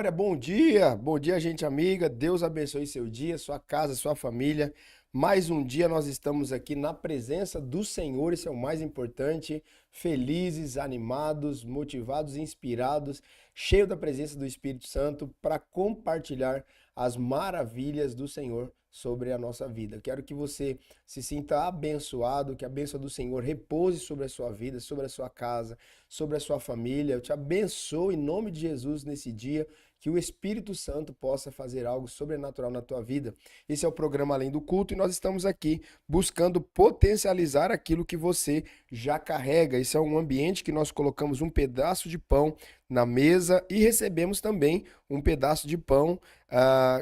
Glória, bom dia, gente amiga. Deus abençoe seu dia, sua casa, sua família. Mais um dia nós estamos aqui na presença do Senhor, isso é o mais importante. Felizes, animados, motivados, inspirados, cheios da presença do Espírito Santo para compartilhar as maravilhas do Senhor sobre a nossa vida. Quero que você se sinta abençoado, que a bênção do Senhor repouse sobre a sua vida, sobre a sua casa, sobre a sua família. Eu te abençoo em nome de Jesus nesse dia, que o Espírito Santo possa fazer algo sobrenatural na tua vida. Esse é o programa Além do Culto e nós estamos aqui buscando potencializar aquilo que você já carrega. Esse é um ambiente que nós colocamos um pedaço de pão na mesa e recebemos também um pedaço de pão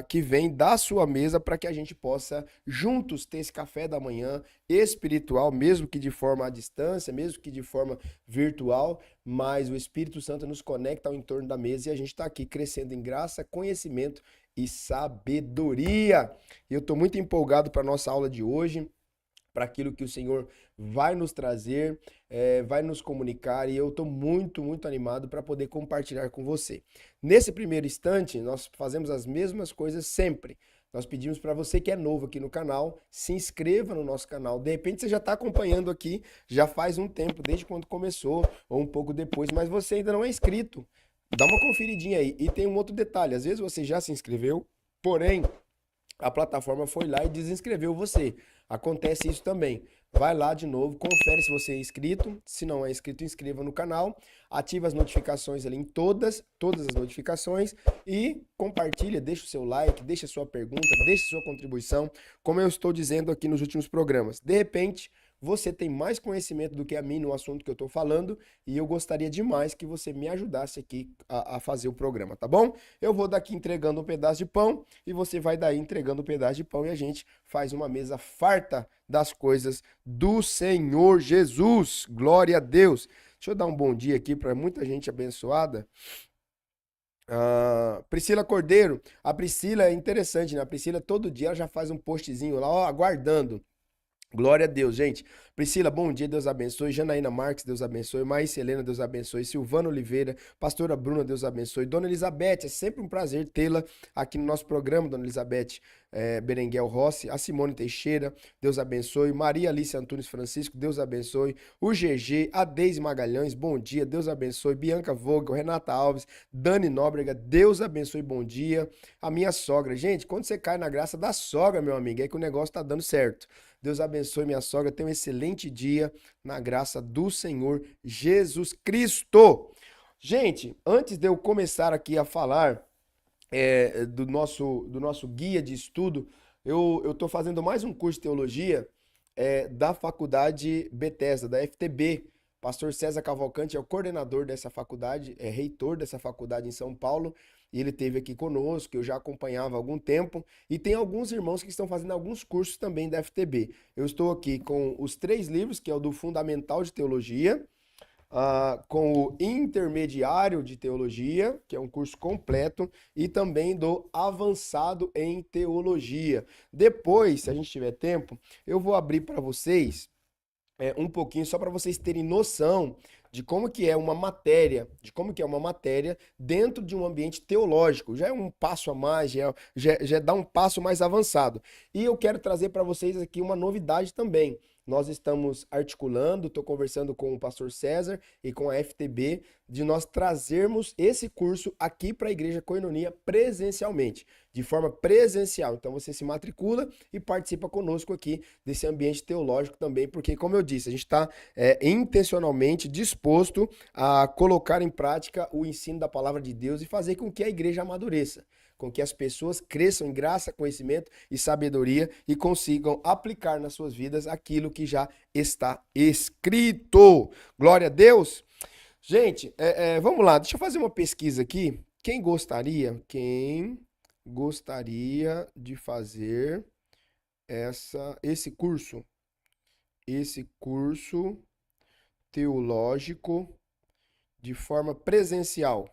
que vem da sua mesa para que a gente possa juntos ter esse café da manhã espiritual, mesmo que de forma à distância, mesmo que de forma virtual, mas o Espírito Santo nos conecta ao entorno da mesa e a gente está aqui crescendo em graça, conhecimento e sabedoria. E eu estou muito empolgado para a nossa aula de hoje, para aquilo que o Senhor vai nos trazer, vai nos comunicar e eu estou muito animado para poder compartilhar com você. Nesse primeiro instante, nós fazemos as mesmas coisas sempre. Nós pedimos para você que é novo aqui no canal, se inscreva no nosso canal. De repente você já está acompanhando aqui, já faz um tempo, desde quando começou, ou um pouco depois, mas você ainda não é inscrito. Dá uma conferidinha aí. E tem um outro detalhe, às vezes você já se inscreveu, porém a plataforma foi lá e desinscreveu você. Acontece isso também. Vai lá de novo, confere se você é inscrito. Se não é inscrito, inscreva no canal. Ativa as notificações ali em todas as notificações. E compartilha, deixa o seu like, deixa a sua pergunta, deixa a sua contribuição. Como eu estou dizendo aqui nos últimos programas. De repente, você tem mais conhecimento do que a mim no assunto que eu estou falando. E eu gostaria demais que você me ajudasse aqui a fazer o programa, tá bom? Eu vou daqui entregando um pedaço de pão e você vai daí entregando um pedaço de pão e a gente faz uma mesa farta das coisas do Senhor Jesus. Glória a Deus. Deixa eu dar um bom dia aqui para muita gente abençoada. Priscila Cordeiro. A Priscila é interessante, né? A Priscila todo dia ela já faz um postzinho lá, ó, aguardando. Glória a Deus, gente. Priscila, bom dia, Deus abençoe. Janaína Marques, Deus abençoe. Maísa Helena, Deus abençoe. Silvana Oliveira, Pastora Bruna, Deus abençoe. Dona Elizabeth, é sempre um prazer tê-la aqui no nosso programa, Dona Elizabeth Berenguel Rossi. A Simone Teixeira, Deus abençoe. Maria Alice Antunes Francisco, Deus abençoe. O GG, a Deise Magalhães, bom dia, Deus abençoe. Bianca Vogel, Renata Alves, Dani Nóbrega, Deus abençoe, bom dia. A minha sogra, gente, quando você cai na graça da sogra, meu amigo, é que o negócio tá dando certo. Deus abençoe minha sogra. Tenha um excelente dia na graça do Senhor Jesus Cristo. Gente, antes de eu começar aqui a falar do nosso guia de estudo, eu estou fazendo mais um curso de teologia da faculdade Bethesda, da FTB. Pastor César Cavalcante é o coordenador dessa faculdade, é reitor dessa faculdade em São Paulo, e ele esteve aqui conosco, eu já acompanhava há algum tempo, e tem alguns irmãos que estão fazendo alguns cursos também da FTB. Eu estou aqui com os 3 livros, que é o do Fundamental de Teologia, com o Intermediário de Teologia, que é um curso completo, e também do Avançado em Teologia. Depois, se a gente tiver tempo, eu vou abrir para vocês um pouquinho só para vocês terem noção de como que é uma matéria, dentro de um ambiente teológico. Já é um passo a mais, já dá um passo mais avançado. E eu quero trazer para vocês aqui uma novidade também. Nós estamos articulando, estou conversando com o pastor César e com a FTB, de nós trazermos esse curso aqui para a Igreja Koinonia presencialmente, de forma presencial. Então você se matricula e participa conosco aqui desse ambiente teológico também, porque, como eu disse, a gente está intencionalmente disposto a colocar em prática o ensino da palavra de Deus e fazer com que a igreja amadureça, com que as pessoas cresçam em graça, conhecimento e sabedoria e consigam aplicar nas suas vidas aquilo que já está escrito. Glória a Deus! Gente, vamos lá, deixa eu fazer uma pesquisa aqui. Quem gostaria de fazer esse curso teológico de forma presencial?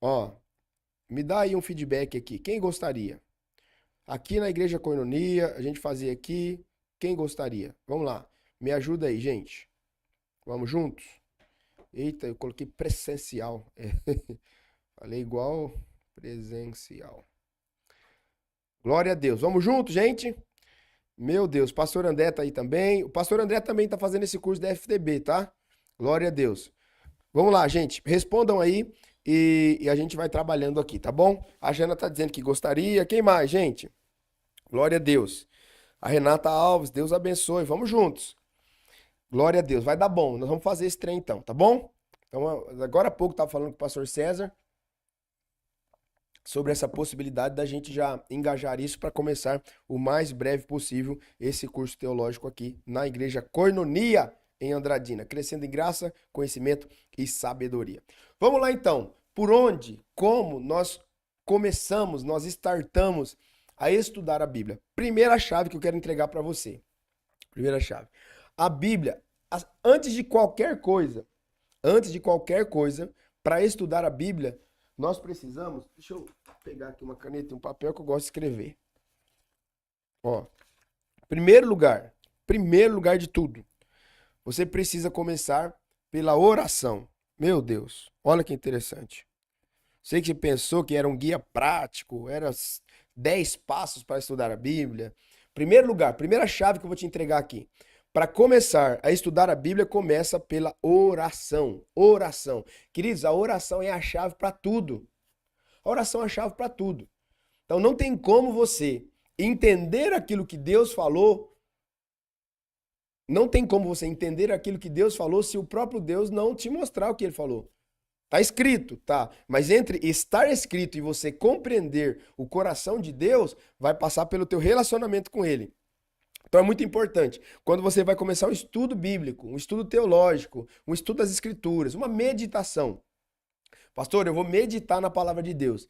Ó, me dá aí um feedback aqui. Quem gostaria? Aqui na Igreja Koinonia, a gente fazia aqui. Quem gostaria? Vamos lá. Me ajuda aí, gente. Vamos juntos? Eita, eu coloquei presencial. Falei igual presencial. Glória a Deus. Vamos junto, gente? Meu Deus, o pastor André tá aí também. O pastor André também tá fazendo esse curso da FTB, tá? Glória a Deus. Vamos lá, gente. Respondam aí e a gente vai trabalhando aqui, tá bom? A Jana tá dizendo que gostaria. Quem mais, gente? Glória a Deus. A Renata Alves, Deus abençoe. Vamos juntos. Glória a Deus. Vai dar bom. Nós vamos fazer esse trem então, tá bom? Então, agora há pouco estava falando com o pastor César sobre essa possibilidade da gente já engajar isso para começar o mais breve possível esse curso teológico aqui na Igreja Koinonia em Andradina, crescendo em graça, conhecimento e sabedoria. Vamos lá então. Por onde, como nós começamos, nós startamos a estudar a Bíblia? Primeira chave que eu quero entregar para você. Primeira chave. A Bíblia, antes de qualquer coisa, para estudar a Bíblia, nós precisamos... Deixa eu pegar aqui uma caneta e um papel que eu gosto de escrever. Ó, primeiro lugar de tudo, você precisa começar pela oração. Meu Deus, olha que interessante. Sei que você pensou que era um guia prático, era 10 passos para estudar a Bíblia. Primeiro lugar, primeira chave que eu vou te entregar aqui. Para começar a estudar a Bíblia, começa pela oração. Oração. Queridos, a oração é a chave para tudo. A oração é a chave para tudo. Então não tem como você entender aquilo que Deus falou. Não tem como você entender aquilo que Deus falou se o próprio Deus não te mostrar o que ele falou. Tá escrito, tá? Mas entre estar escrito e você compreender o coração de Deus, vai passar pelo teu relacionamento com ele. Então é muito importante, quando você vai começar um estudo bíblico, um estudo teológico, um estudo das escrituras, uma meditação. Pastor, eu vou meditar na palavra de Deus.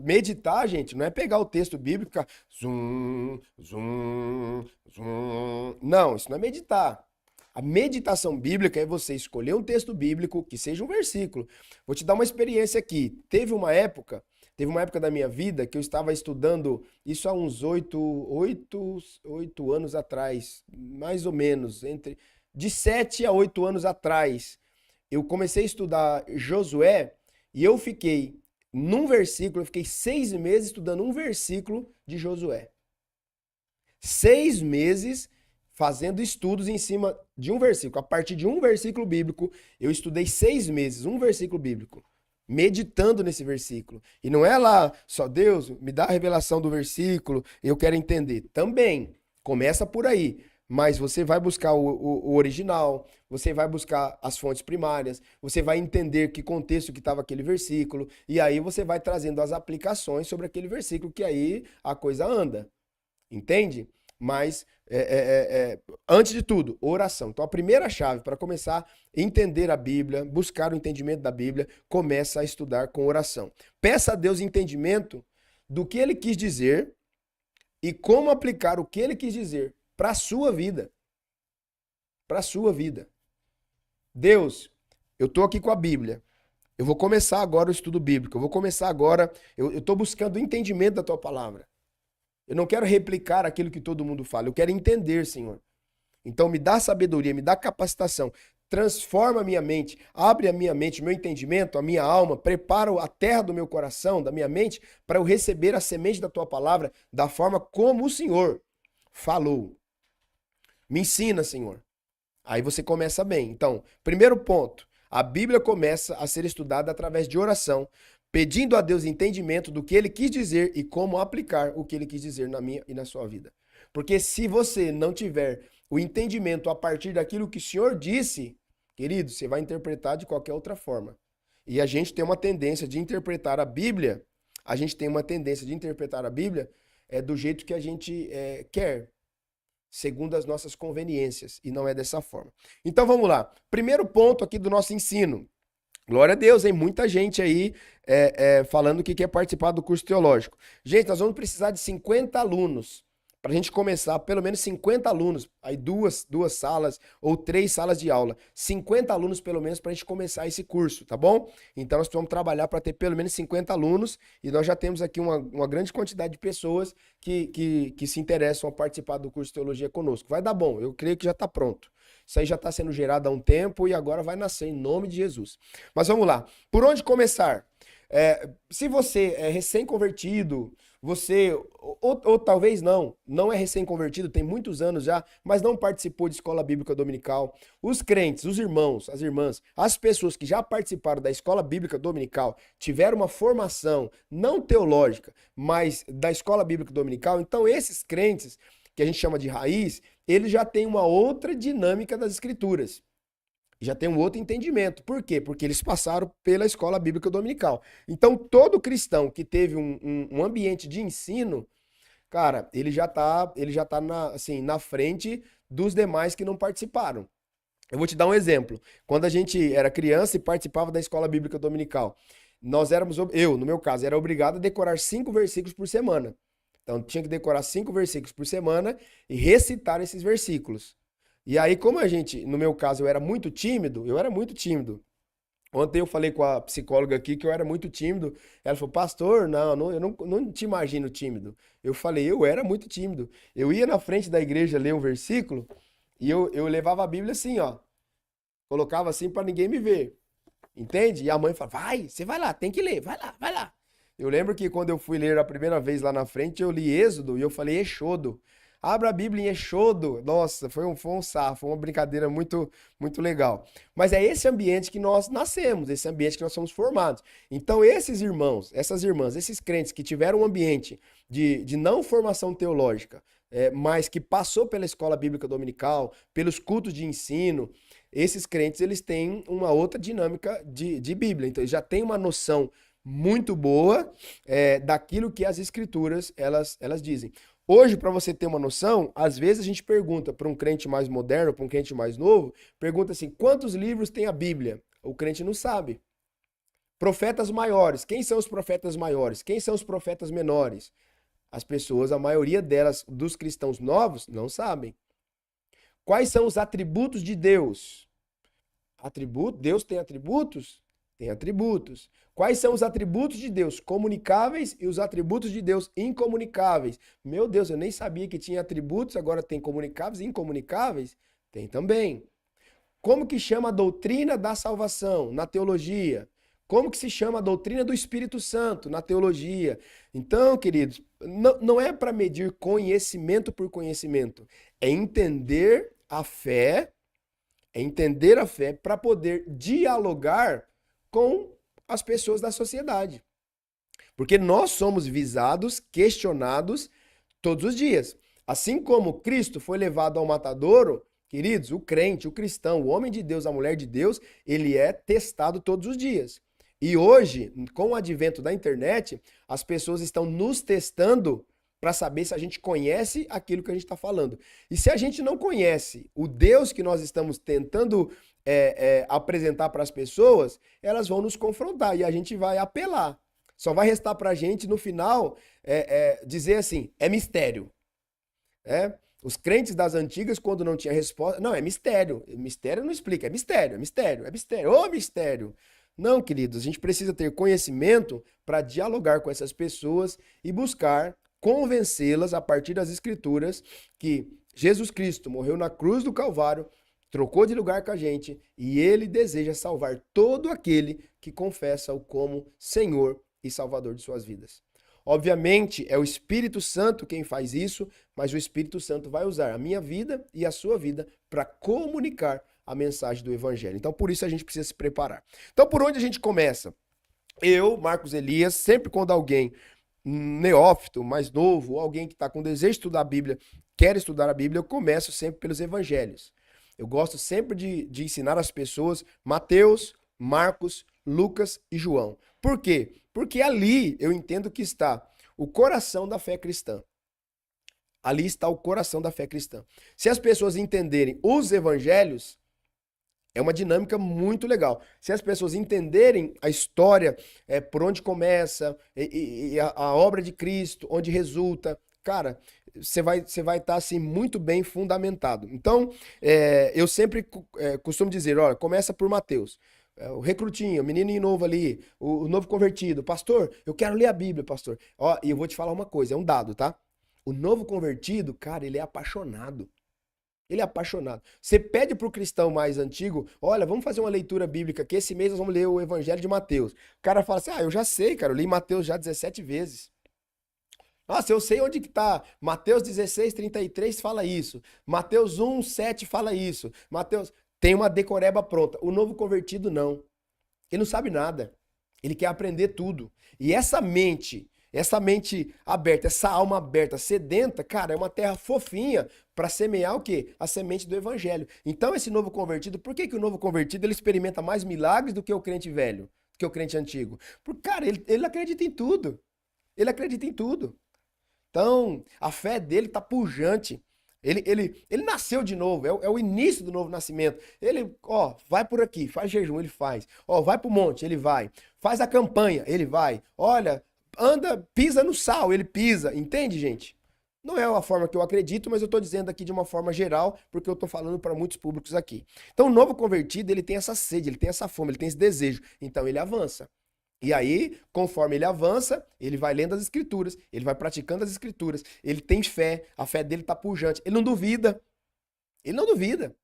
Meditar, gente, não é pegar o texto bíblico e ficar zum, zum, zum. Não, isso não é meditar. A meditação bíblica é você escolher um texto bíblico que seja um versículo. Vou te dar uma experiência aqui. Teve uma época da minha vida que eu estava estudando isso há uns 8 anos atrás, mais ou menos, de 7 a 8 anos atrás. Eu comecei a estudar Josué e eu fiquei 6 meses estudando um versículo de Josué. 6 meses fazendo estudos em cima de um versículo. A partir de um versículo bíblico, eu estudei 6 meses, um versículo bíblico, meditando nesse versículo. E não é lá, só Deus, me dá a revelação do versículo, eu quero entender. Também, começa por aí. Mas você vai buscar o original, você vai buscar as fontes primárias, você vai entender que contexto que estava aquele versículo, e aí você vai trazendo as aplicações sobre aquele versículo, que aí a coisa anda. Entende? Mas, antes de tudo, oração. Então, a primeira chave para começar a entender a Bíblia, buscar o entendimento da Bíblia, começa a estudar com oração. Peça a Deus entendimento do que Ele quis dizer e como aplicar o que Ele quis dizer para a sua vida. Para a sua vida. Deus, eu estou aqui com a Bíblia. Eu vou começar agora o estudo bíblico. Eu vou começar agora, eu estou buscando o entendimento da tua palavra. Eu não quero replicar aquilo que todo mundo fala. Eu quero entender, Senhor. Então me dá sabedoria, me dá capacitação. Transforma a minha mente, abre a minha mente, meu entendimento, a minha alma, prepara a terra do meu coração, da minha mente, para eu receber a semente da tua palavra da forma como o Senhor falou. Me ensina, Senhor. Aí você começa bem. Então, primeiro ponto, a Bíblia começa a ser estudada através de oração, pedindo a Deus entendimento do que Ele quis dizer e como aplicar o que Ele quis dizer na minha e na sua vida. Porque se você não tiver o entendimento a partir daquilo que o Senhor disse, querido, você vai interpretar de qualquer outra forma. E a gente tem uma tendência de interpretar a Bíblia, do jeito que a gente quer, segundo as nossas conveniências, e não é dessa forma. Então vamos lá. Primeiro ponto aqui do nosso ensino. Glória a Deus, hein? Muita gente aí falando que quer participar do curso teológico. Gente, nós vamos precisar de 50 alunos para a gente começar, pelo menos 50 alunos, aí duas salas ou 3 salas de aula. 50 alunos pelo menos para a gente começar esse curso, tá bom? Então nós vamos trabalhar para ter pelo menos 50 alunos e nós já temos aqui uma grande quantidade de pessoas que se interessam a participar do curso de teologia conosco. Vai dar bom, eu creio que já está pronto. Isso aí já está sendo gerado há um tempo e agora vai nascer em nome de Jesus. Mas vamos lá. Por onde começar? Se você é recém-convertido, você, ou talvez não é recém-convertido, tem muitos anos já, mas não participou de escola bíblica dominical. Os crentes, os irmãos, as irmãs, as pessoas que já participaram da escola bíblica dominical, tiveram uma formação não teológica, mas da escola bíblica dominical, então esses crentes, que a gente chama de raiz, eles já têm uma outra dinâmica das escrituras. Já tem um outro entendimento. Por quê? Porque eles passaram pela escola bíblica dominical. Então, todo cristão que teve um ambiente de ensino, cara, ele já tá na frente dos demais que não participaram. Eu vou te dar um exemplo. Quando a gente era criança e participava da escola bíblica dominical, eu, no meu caso, era obrigado a decorar 5 versículos por semana. Então, tinha que decorar 5 versículos por semana e recitar esses versículos. E aí, como a gente, no meu caso, eu era muito tímido. Ontem eu falei com a psicóloga aqui que eu era muito tímido. Ela falou, pastor, eu não te imagino tímido. Eu falei, eu era muito tímido. Eu ia na frente da igreja ler um versículo e eu levava a Bíblia assim, ó. Colocava assim para ninguém me ver. Entende? E a mãe fala, você vai lá, tem que ler, vai lá, vai lá. Eu lembro que quando eu fui ler a primeira vez lá na frente, eu li Êxodo e eu falei Exodo. Abra a Bíblia em Exodo. Nossa, foi um sarro, foi uma brincadeira muito, muito legal. Mas é esse ambiente que nós nascemos, esse ambiente que nós somos formados. Então, esses irmãos, essas irmãs, esses crentes que tiveram um ambiente de não formação teológica, mas que passou pela escola bíblica dominical, pelos cultos de ensino, esses crentes eles têm uma outra dinâmica de Bíblia. Então, eles já têm uma noção muito boa daquilo que as escrituras elas dizem. Hoje, para você ter uma noção, às vezes a gente pergunta para um crente mais moderno, para um crente mais novo, pergunta assim: quantos livros tem a Bíblia? O crente não sabe. Profetas maiores. Quem são os profetas maiores? Quem são os profetas menores? As pessoas, a maioria delas, dos cristãos novos, não sabem. Quais são os atributos de Deus? Deus tem atributos? Tem atributos. Quais são os atributos de Deus comunicáveis e os atributos de Deus incomunicáveis? Meu Deus, eu nem sabia que tinha atributos, agora tem comunicáveis e incomunicáveis? Tem também. Como que chama a doutrina da salvação na teologia? Como que se chama a doutrina do Espírito Santo na teologia? Então, queridos, não é para medir conhecimento por conhecimento, é entender a fé, para poder dialogar com as pessoas da sociedade. Porque nós somos visados, questionados todos os dias. Assim como Cristo foi levado ao matadouro, queridos, o crente, o cristão, o homem de Deus, a mulher de Deus, ele é testado todos os dias. E hoje, com o advento da internet, as pessoas estão nos testando para saber se a gente conhece aquilo que a gente está falando. E se a gente não conhece o Deus que nós estamos tentando apresentar para as pessoas, elas vão nos confrontar e a gente vai apelar. Só vai restar para a gente, no final, dizer assim, é mistério. Os crentes das antigas, quando não tinha resposta, não, é mistério. Mistério não explica, é mistério, é mistério, é mistério. Ô, mistério! Não, queridos, a gente precisa ter conhecimento para dialogar com essas pessoas e buscar convencê-las a partir das escrituras que Jesus Cristo morreu na cruz do Calvário, trocou de lugar com a gente e ele deseja salvar todo aquele que confessa-o como Senhor e Salvador de suas vidas. Obviamente, é o Espírito Santo quem faz isso, mas o Espírito Santo vai usar a minha vida e a sua vida para comunicar a mensagem do Evangelho. Então, por isso a gente precisa se preparar. Então, por onde a gente começa? Eu, Marcos Elias, sempre quando alguém neófito, mais novo, alguém que está com desejo de estudar a Bíblia, quer estudar a Bíblia, eu começo sempre pelos Evangelhos. Eu gosto sempre de ensinar as pessoas Mateus, Marcos, Lucas e João. Por quê? Porque ali eu entendo que está o coração da fé cristã. Ali está o coração da fé cristã. Se as pessoas entenderem os evangelhos, é uma dinâmica muito legal. Se as pessoas entenderem a história, por onde começa, e a obra de Cristo, onde resulta, cara, você vai estar assim muito bem fundamentado. Então, eu sempre costumo dizer, olha, começa por Mateus. O recrutinho, o menininho novo ali, o novo convertido. Pastor, eu quero ler a Bíblia, pastor. Ó, e eu vou te falar uma coisa, é um dado, tá? O novo convertido, cara, ele é apaixonado. Ele é apaixonado. Você pede para o cristão mais antigo, olha, vamos fazer uma leitura bíblica, que esse mês nós vamos ler o Evangelho de Mateus. O cara fala assim, eu já sei, cara, eu li Mateus já 17 vezes. Nossa, eu sei onde que tá. Mateus 16:33 fala isso. Mateus 1:7 fala isso. Mateus tem uma decoreba pronta. O novo convertido não. Ele não sabe nada. Ele quer aprender tudo. E essa mente aberta, essa alma aberta, sedenta, cara, é uma terra fofinha para semear o quê? A semente do evangelho. Então esse novo convertido, por que que o novo convertido ele experimenta mais milagres do que o crente velho, do que o crente antigo? Porque, cara, ele acredita em tudo. Ele acredita em tudo. Então, a fé dele tá pujante. Ele nasceu de novo, é o início do novo nascimento. Ele, vai por aqui, faz jejum, ele faz. Vai pro monte, ele vai. Faz a campanha, ele vai. Olha, anda, pisa no sal, ele pisa. Entende, gente? Não é a forma que eu acredito, mas eu estou dizendo aqui de uma forma geral, porque eu estou falando para muitos públicos aqui. Então, o novo convertido, ele tem essa sede, ele tem essa fome, ele tem esse desejo. Então, ele avança. E aí, conforme ele avança, ele vai lendo as escrituras, ele vai praticando as escrituras, ele tem fé, a fé dele tá pujante, ele não duvida. Ele não duvida.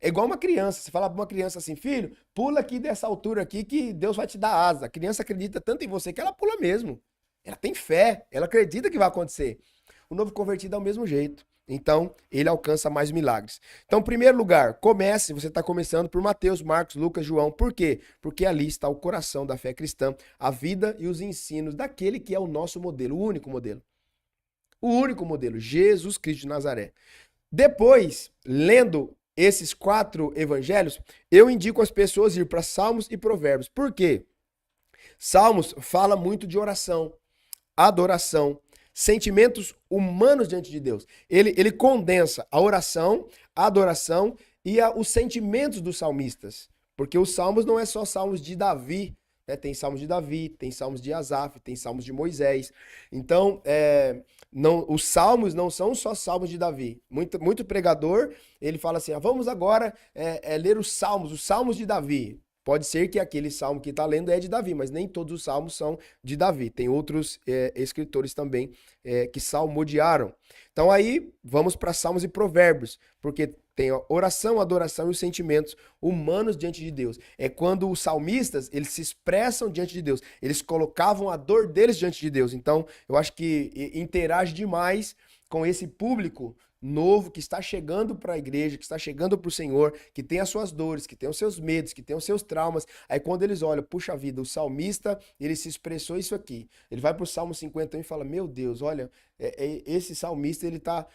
É igual uma criança, você fala para uma criança assim, filho, pula aqui dessa altura aqui que Deus vai te dar asa. A criança acredita tanto em você que ela pula mesmo. Ela tem fé, ela acredita que vai acontecer. O novo convertido é o mesmo jeito. Então, ele alcança mais milagres. Então, em primeiro lugar, você está começando por Mateus, Marcos, Lucas, João. Por quê? Porque ali está o coração da fé cristã, a vida e os ensinos daquele que é o nosso modelo, o único modelo. O único modelo, Jesus Cristo de Nazaré. Depois, lendo esses 4 evangelhos, eu indico as pessoas ir para Salmos e Provérbios. Por quê? Salmos fala muito de oração, adoração, sentimentos humanos diante de Deus. Ele condensa a oração, a adoração e os sentimentos dos salmistas. Porque os salmos não é só salmos de Davi, né? Tem salmos de Davi, tem salmos de Asaf, tem salmos de Moisés. Então, os salmos não são só salmos de Davi. Muito pregador, ele fala assim, vamos agora ler os salmos de Davi. Pode ser que aquele salmo que está lendo é de Davi, mas nem todos os salmos são de Davi. Tem outros escritores também que salmodiaram. Então aí vamos para Salmos e Provérbios, porque tem a oração, a adoração e os sentimentos humanos diante de Deus. É quando os salmistas, eles se expressam diante de Deus. Eles colocavam a dor deles diante de Deus. Então, eu acho que interage demais com esse público novo que está chegando para a igreja, que está chegando para o Senhor, que tem as suas dores, que tem os seus medos, que tem os seus traumas. Aí quando eles olham, puxa vida, o salmista, ele se expressou isso aqui. Ele vai para o Salmo 51 e fala, meu Deus, olha, esse salmista, ele tá,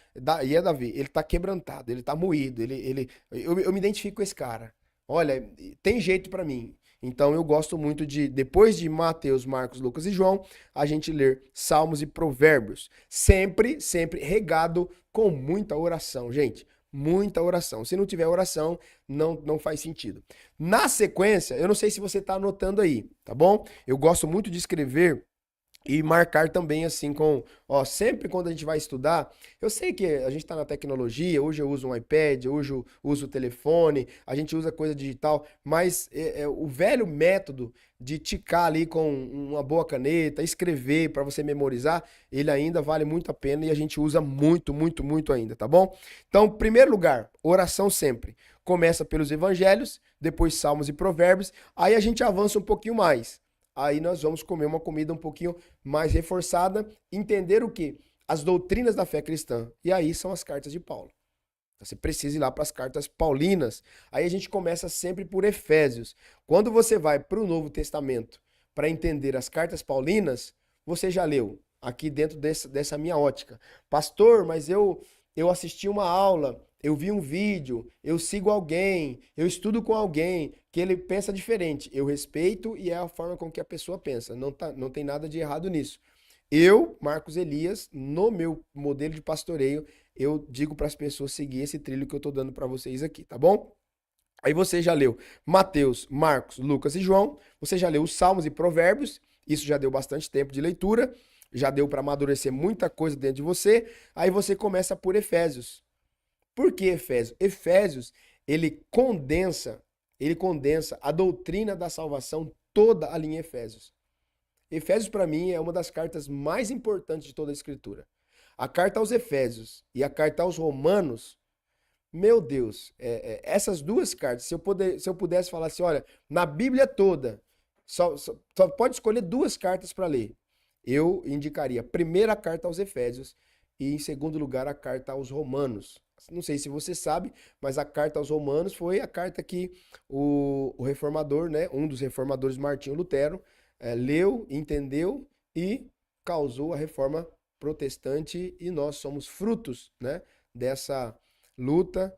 e é Davi, ele tá quebrantado, ele tá moído, eu me identifico com esse cara. Olha, tem jeito para mim. Então eu gosto muito depois de Mateus, Marcos, Lucas e João, a gente ler Salmos e Provérbios. Sempre, sempre regado com muita oração, gente. Muita oração. Se não tiver oração, não faz sentido. Na sequência, eu não sei se você está anotando aí, tá bom? Eu gosto muito de escrever e marcar também assim sempre quando a gente vai estudar, eu sei que a gente está na tecnologia, hoje eu uso um iPad, hoje eu uso o telefone, a gente usa coisa digital, mas o velho método de ticar ali com uma boa caneta, escrever para você memorizar, ele ainda vale muito a pena e a gente usa muito, muito, muito ainda, tá bom? Então, primeiro lugar, oração sempre. Começa pelos evangelhos, depois Salmos e Provérbios, aí a gente avança um pouquinho mais. Aí nós vamos comer uma comida um pouquinho mais reforçada, entender o quê? As doutrinas da fé cristã. E aí são as cartas de Paulo. Então, você precisa ir lá para as cartas paulinas. Aí a gente começa sempre por Efésios. Quando você vai para o Novo Testamento para entender as cartas paulinas, você já leu aqui dentro dessa minha ótica. Pastor, mas eu assisti uma aula, eu vi um vídeo, eu sigo alguém, eu estudo com alguém que ele pensa diferente. Eu respeito e é a forma com que a pessoa pensa. Não tem nada de errado nisso. Eu, Marcos Elias, no meu modelo de pastoreio, eu digo para as pessoas seguir esse trilho que eu estou dando para vocês aqui, tá bom? Aí você já leu Mateus, Marcos, Lucas e João, você já leu os Salmos e Provérbios, isso já deu bastante tempo de leitura, já deu para amadurecer muita coisa dentro de você, aí você começa por Efésios. Por que Efésios? Efésios, ele condensa a doutrina da salvação toda ali em Efésios. Efésios, para mim, é uma das cartas mais importantes de toda a Escritura. A carta aos Efésios e a carta aos Romanos, Meu Deus, essas duas cartas, se eu pudesse falar assim, olha, na Bíblia toda, só pode escolher duas cartas para ler. Eu indicaria a primeira carta aos Efésios e, em segundo lugar, a carta aos Romanos. Não sei se você sabe, mas a carta aos Romanos foi a carta que o reformador, né, um dos reformadores, Martinho Lutero, leu, entendeu e causou a reforma protestante, e nós somos frutos, né, dessa luta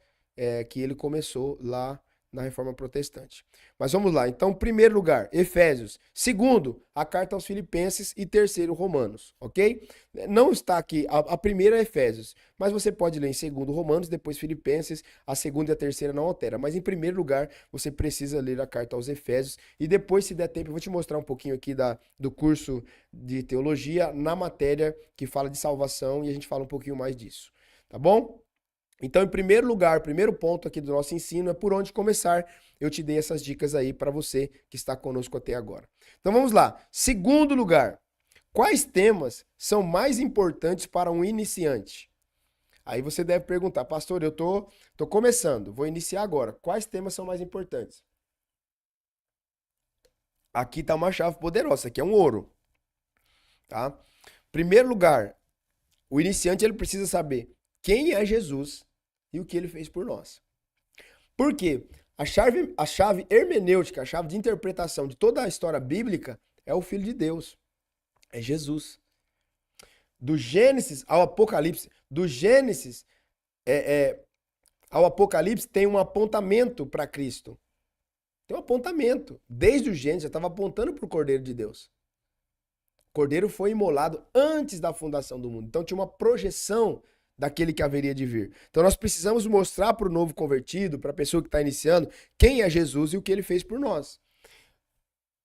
que ele começou lá na Reforma Protestante. Mas vamos lá. Então, primeiro lugar, Efésios. Segundo, a carta aos Filipenses. E terceiro, Romanos. Ok? Não está aqui. A primeira é Efésios. Mas você pode ler em segundo, Romanos, depois Filipenses. A segunda e a terceira não altera. Mas em primeiro lugar, você precisa ler a carta aos Efésios. E depois, se der tempo, eu vou te mostrar um pouquinho aqui do curso de teologia na matéria que fala de salvação. E a gente fala um pouquinho mais disso. Tá bom? Então, em primeiro lugar, o primeiro ponto aqui do nosso ensino é por onde começar. Eu te dei essas dicas aí para você que está conosco até agora. Então vamos lá. Segundo lugar, quais temas são mais importantes para um iniciante? Aí você deve perguntar, pastor, eu tô começando, vou iniciar agora. Quais temas são mais importantes? Aqui está uma chave poderosa, aqui é um ouro, tá? Primeiro lugar, o iniciante ele precisa saber quem é Jesus e o que ele fez por nós. Por quê? A chave hermenêutica, a chave de interpretação de toda a história bíblica é o Filho de Deus, é Jesus. Do Gênesis ao Apocalipse, do Gênesis ao Apocalipse tem um apontamento para Cristo. Tem um apontamento. Desde o Gênesis já estava apontando para o Cordeiro de Deus. O Cordeiro foi imolado antes da fundação do mundo. Então tinha uma projeção daquele que haveria de vir. Então nós precisamos mostrar para o novo convertido, para a pessoa que está iniciando, quem é Jesus e o que ele fez por nós.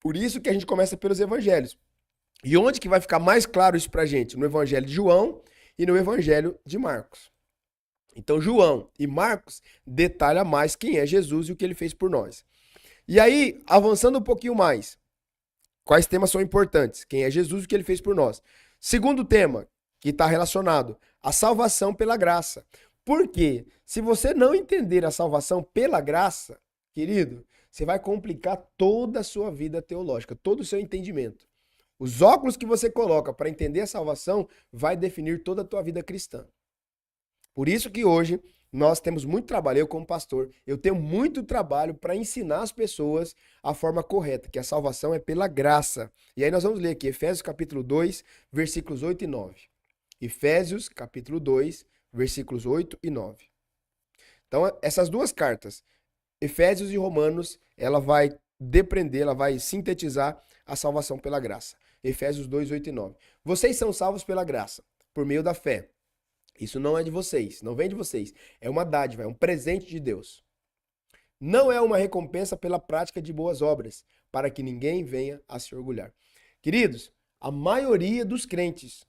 Por isso que a gente começa pelos evangelhos. E onde que vai ficar mais claro isso para a gente? No evangelho de João e no evangelho de Marcos. Então João e Marcos detalham mais quem é Jesus e o que ele fez por nós. E aí, avançando um pouquinho mais, quais temas são importantes? Quem é Jesus e o que ele fez por nós. Segundo tema, que está relacionado à salvação pela graça. Por quê? Se você não entender a salvação pela graça, querido, você vai complicar toda a sua vida teológica, todo o seu entendimento. Os óculos que você coloca para entender a salvação vai definir toda a tua vida cristã. Por isso que hoje nós temos muito trabalho, eu como pastor, eu tenho muito trabalho para ensinar as pessoas a forma correta, que a salvação é pela graça. E aí nós vamos ler aqui Efésios capítulo 2, versículos 8 e 9. Efésios, capítulo 2, versículos 8 e 9. Então, essas duas cartas, Efésios e Romanos, ela vai depreender, ela vai sintetizar a salvação pela graça. Efésios 2, 8 e 9. Vocês são salvos pela graça, por meio da fé. Isso não é de vocês, não vem de vocês. É uma dádiva, é um presente de Deus. Não é uma recompensa pela prática de boas obras, para que ninguém venha a se orgulhar. Queridos, a maioria dos crentes,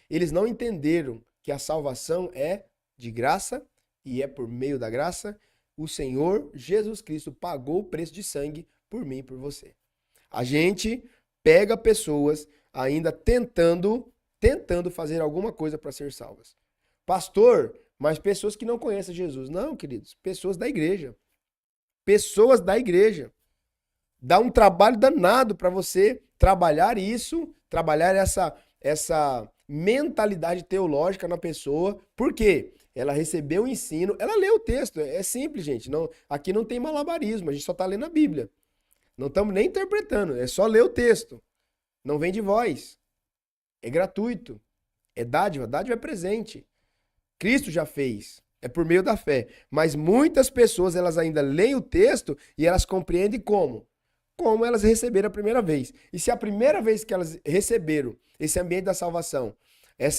eles não entenderam que a salvação é de graça e é por meio da graça. O Senhor Jesus Cristo pagou o preço de sangue por mim e por você. A gente pega pessoas ainda tentando fazer alguma coisa para ser salvas. Pastor, mas pessoas que não conhecem Jesus. Não, queridos, pessoas da igreja. Pessoas da igreja. Dá um trabalho danado para você trabalhar isso, trabalhar essa mentalidade teológica na pessoa. Por quê? Ela recebeu o ensino, ela lê o texto. É simples, gente. Não, aqui não tem malabarismo, a gente só está lendo a Bíblia. Não estamos nem interpretando, é só ler o texto. Não vem de voz. É gratuito. É dádiva. Dádiva é presente. Cristo já fez. É por meio da fé. Mas muitas pessoas, elas ainda leem o texto e elas compreendem como? Como elas receberam a primeira vez. E se a primeira vez que elas receberam esse ambiente da salvação,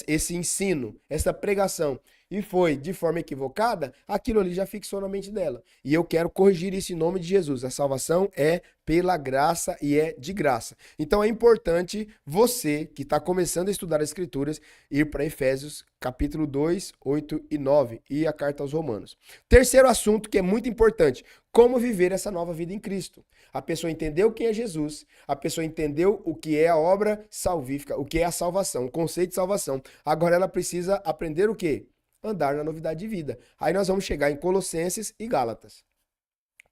esse ensino, essa pregação, e foi de forma equivocada, aquilo ali já fixou na mente dela. E eu quero corrigir isso em nome de Jesus. A salvação é pela graça e é de graça. Então é importante você, que está começando a estudar as Escrituras, ir para Efésios capítulo 2, 8 e 9 e a carta aos Romanos. Terceiro assunto que é muito importante, como viver essa nova vida em Cristo. A pessoa entendeu quem é Jesus, a pessoa entendeu o que é a obra salvífica, o que é a salvação, o conceito de salvação. Agora ela precisa aprender o quê? andar na novidade de vida. Aí nós vamos chegar em Colossenses e Gálatas.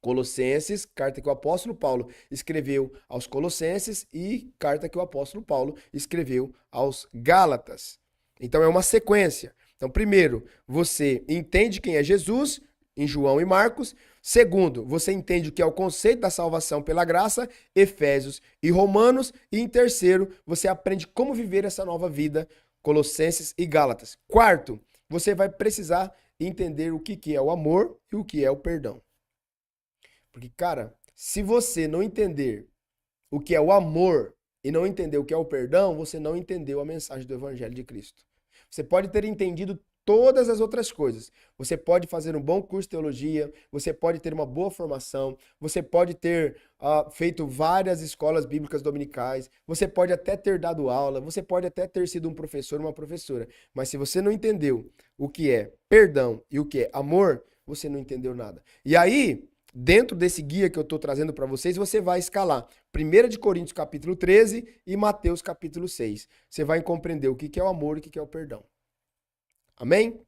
Colossenses, carta que o apóstolo Paulo escreveu aos Colossenses e carta que o apóstolo Paulo escreveu aos Gálatas. Então é uma sequência. Então, primeiro, você entende quem é Jesus, em João e Marcos. Segundo, você entende o que é o conceito da salvação pela graça, Efésios e Romanos. E em terceiro, você aprende como viver essa nova vida, Colossenses e Gálatas. Quarto, você vai precisar entender o que é o amor e o que é o perdão. Porque, cara, se você não entender o que é o amor e não entender o que é o perdão, você não entendeu a mensagem do Evangelho de Cristo. Você pode ter entendido todas as outras coisas. Você pode fazer um bom curso de teologia, você pode ter uma boa formação, você pode ter feito várias escolas bíblicas dominicais, você pode até ter dado aula, você pode até ter sido um professor, uma professora. Mas se você não entendeu o que é perdão e o que é amor, você não entendeu nada. E aí, dentro desse guia que eu estou trazendo para vocês, você vai escalar 1 de Coríntios capítulo 13 e Mateus capítulo 6. Você vai compreender o que é o amor e o que é o perdão. Amém?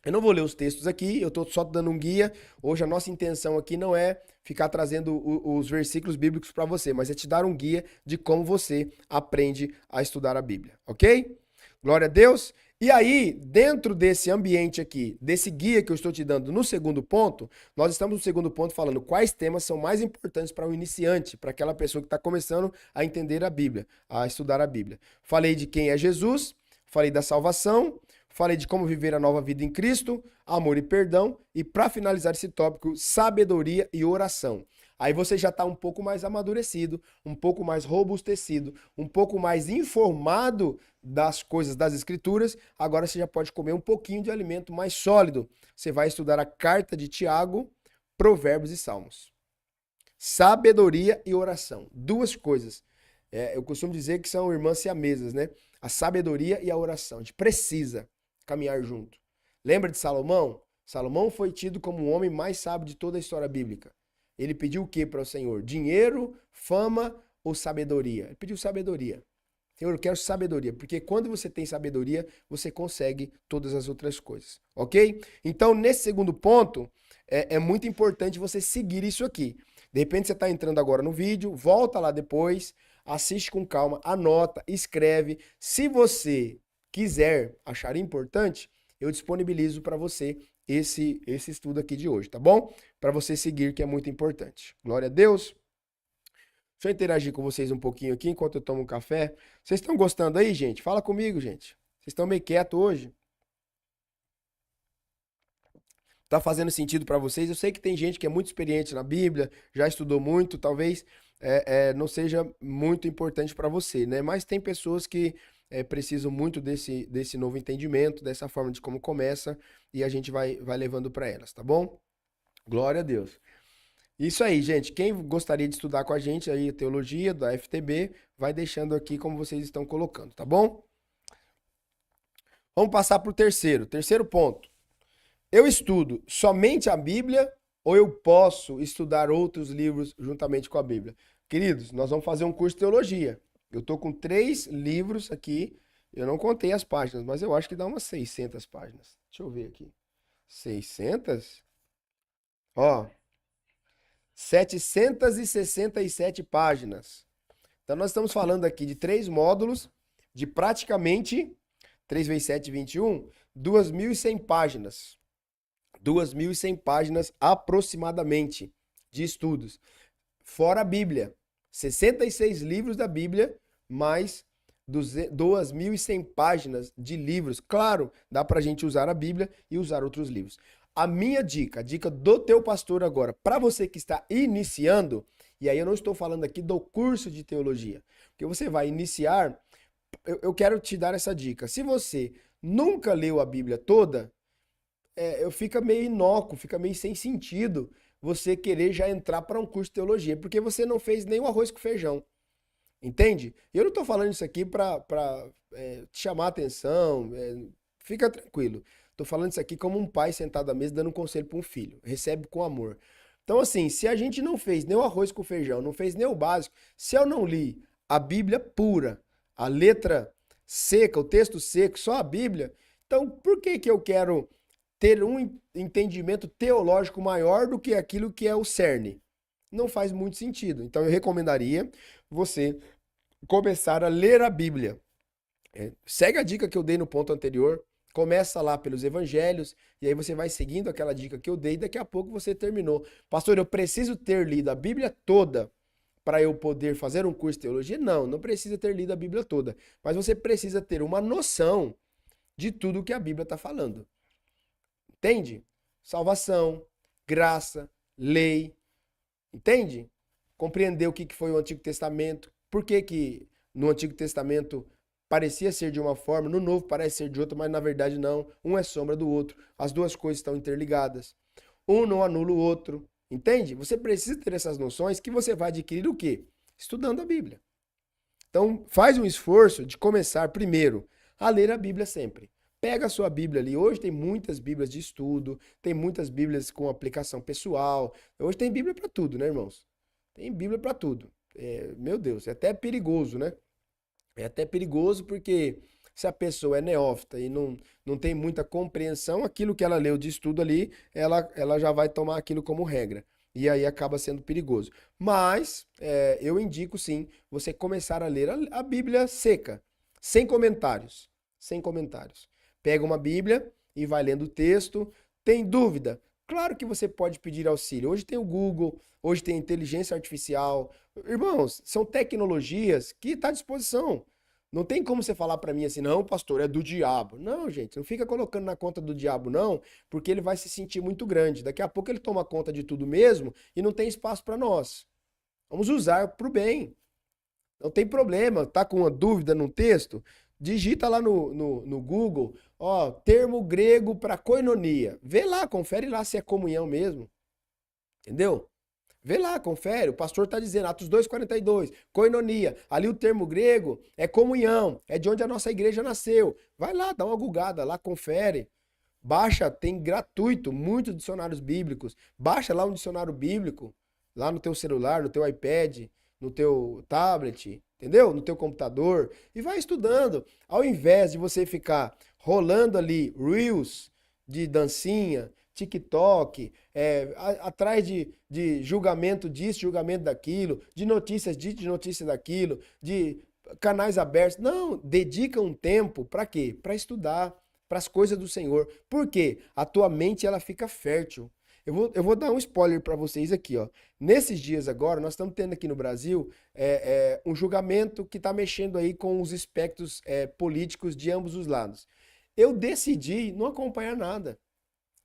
Eu não vou ler os textos aqui, eu estou só dando um guia. Hoje a nossa intenção aqui não é ficar trazendo os versículos bíblicos para você, mas é te dar um guia de como você aprende a estudar a Bíblia, ok? Glória a Deus. E aí, dentro desse ambiente aqui, desse guia que eu estou te dando no segundo ponto, nós estamos no segundo ponto falando quais temas são mais importantes para o iniciante, para aquela pessoa que está começando a entender a Bíblia, a estudar a Bíblia. Falei de quem é Jesus, falei da salvação, falei de como viver a nova vida em Cristo, amor e perdão, e para finalizar esse tópico, sabedoria e oração. Aí você já está um pouco mais amadurecido, um pouco mais robustecido, um pouco mais informado das coisas das Escrituras. Agora você já pode comer um pouquinho de alimento mais sólido. Você vai estudar a carta de Tiago, Provérbios e Salmos. Sabedoria e oração. Duas coisas. Eu costumo dizer que são irmãs siamesas, né? A sabedoria e a oração. A gente precisa caminhar junto. Lembra de Salomão? Salomão foi tido como o homem mais sábio de toda a história bíblica. Ele pediu o que para o Senhor? Dinheiro, fama ou sabedoria? Ele pediu sabedoria. Senhor, eu quero sabedoria, porque quando você tem sabedoria, você consegue todas as outras coisas, ok? Então, nesse segundo ponto, é muito importante você seguir isso aqui. De repente, você está entrando agora no vídeo, volta lá depois, assiste com calma, anota, escreve. Se você quiser achar importante, eu disponibilizo para você esse estudo aqui de hoje, tá bom? Para você seguir, que é muito importante. Glória a Deus. Deixa eu interagir com vocês um pouquinho aqui enquanto eu tomo um café. Vocês estão gostando aí, gente? Fala comigo, gente. Vocês estão meio quietos hoje? Tá fazendo sentido para vocês? Eu sei que tem gente que é muito experiente na Bíblia, já estudou muito, talvez não seja muito importante para você, né? Mas tem pessoas que precisam muito desse novo entendimento, dessa forma de como começa, e a gente vai levando para elas, tá bom? Glória a Deus. Isso aí, gente. Quem gostaria de estudar com a gente aí, teologia da FTB, vai deixando aqui como vocês estão colocando, tá bom? Vamos passar para o terceiro ponto. Eu estudo somente a Bíblia ou eu posso estudar outros livros juntamente com a Bíblia? Queridos, nós vamos fazer um curso de teologia. Eu tô com 3 livros aqui. Eu não contei as páginas, mas eu acho que dá umas 600 páginas. Deixa eu ver aqui. 600? Ó, 767 páginas. Então nós estamos falando aqui de 3 módulos de praticamente 3 vezes 7, 21, 2.100 páginas. 2.100 páginas aproximadamente de estudos. Fora a Bíblia. 66 livros da Bíblia, mais 2.100 páginas de livros. Claro, dá pra gente usar a Bíblia e usar outros livros. A minha dica, a dica do teu pastor agora, para você que está iniciando, e aí eu não estou falando aqui do curso de teologia, porque você vai iniciar, eu quero te dar essa dica. Se você nunca leu a Bíblia toda, fica meio inócuo, fica meio sem sentido você querer já entrar para um curso de teologia, porque você não fez nem o arroz com feijão. Entende? Eu não estou falando isso aqui para te chamar a atenção, fica tranquilo. Estou falando isso aqui como um pai sentado à mesa dando um conselho para um filho. Recebe com amor. Então, assim, se a gente não fez nem o arroz com feijão, não fez nem o básico, se eu não li a Bíblia pura, a letra seca, o texto seco, só a Bíblia, então por que eu quero ter um entendimento teológico maior do que aquilo que é o cerne. Não faz muito sentido. Então eu recomendaria você começar a ler a Bíblia. Segue a dica que eu dei no ponto anterior. Começa lá pelos evangelhos, e aí você vai seguindo aquela dica que eu dei, e daqui a pouco você terminou. Pastor, eu preciso ter lido a Bíblia toda para eu poder fazer um curso de teologia? Não, não precisa ter lido a Bíblia toda. Mas você precisa ter uma noção de tudo que a Bíblia está falando. Entende? Salvação, graça, lei. Entende? Compreender o que foi o Antigo Testamento. Por que no Antigo Testamento parecia ser de uma forma, no Novo parece ser de outra, mas na verdade não. Um é sombra do outro. As duas coisas estão interligadas. Um não anula o outro. Entende? Você precisa ter essas noções que você vai adquirir o quê? Estudando a Bíblia. Então, faz um esforço de começar primeiro a ler a Bíblia sempre. Pega a sua Bíblia ali. Hoje tem muitas Bíblias de estudo, tem muitas Bíblias com aplicação pessoal. Hoje tem Bíblia para tudo, né, irmãos? Tem Bíblia para tudo. Meu Deus, é até perigoso, né? É até perigoso porque se a pessoa é neófita e não tem muita compreensão, aquilo que ela leu de estudo ali, ela já vai tomar aquilo como regra. E aí acaba sendo perigoso. Mas eu indico sim você começar a ler a Bíblia seca, sem comentários. Sem comentários. Pega uma Bíblia e vai lendo o texto. Tem dúvida? Claro que você pode pedir auxílio. Hoje tem o Google, hoje tem a inteligência artificial. Irmãos, são tecnologias que estão à disposição. Não tem como você falar para mim assim, não, pastor, é do diabo. Não, gente, não fica colocando na conta do diabo, não, porque ele vai se sentir muito grande. Daqui a pouco ele toma conta de tudo mesmo e não tem espaço para nós. Vamos usar para o bem. Não tem problema. Tá com uma dúvida num texto? Digita lá no Google, ó, termo grego para koinonia. Vê lá, confere lá se é comunhão mesmo. Entendeu? Vê lá, confere. O pastor está dizendo, Atos 2:42, koinonia. Ali o termo grego é comunhão, é de onde a nossa igreja nasceu. Vai lá, dá uma gugada lá, confere. Baixa, tem gratuito, muitos dicionários bíblicos. Baixa lá um dicionário bíblico, lá no teu celular, no teu iPad, no teu tablet, entendeu? No teu computador. E vai estudando. Ao invés de você ficar rolando ali Reels de dancinha, TikTok, atrás de julgamento disso, julgamento daquilo, de notícias disso, de notícias daquilo, de canais abertos. Não, dedica um tempo para quê? Para estudar, para as coisas do Senhor. Por quê? A tua mente ela fica fértil. Eu vou dar um spoiler para vocês aqui, ó. Nesses dias agora, nós estamos tendo aqui no Brasil um julgamento que está mexendo aí com os espectros políticos de ambos os lados. Eu decidi não acompanhar nada.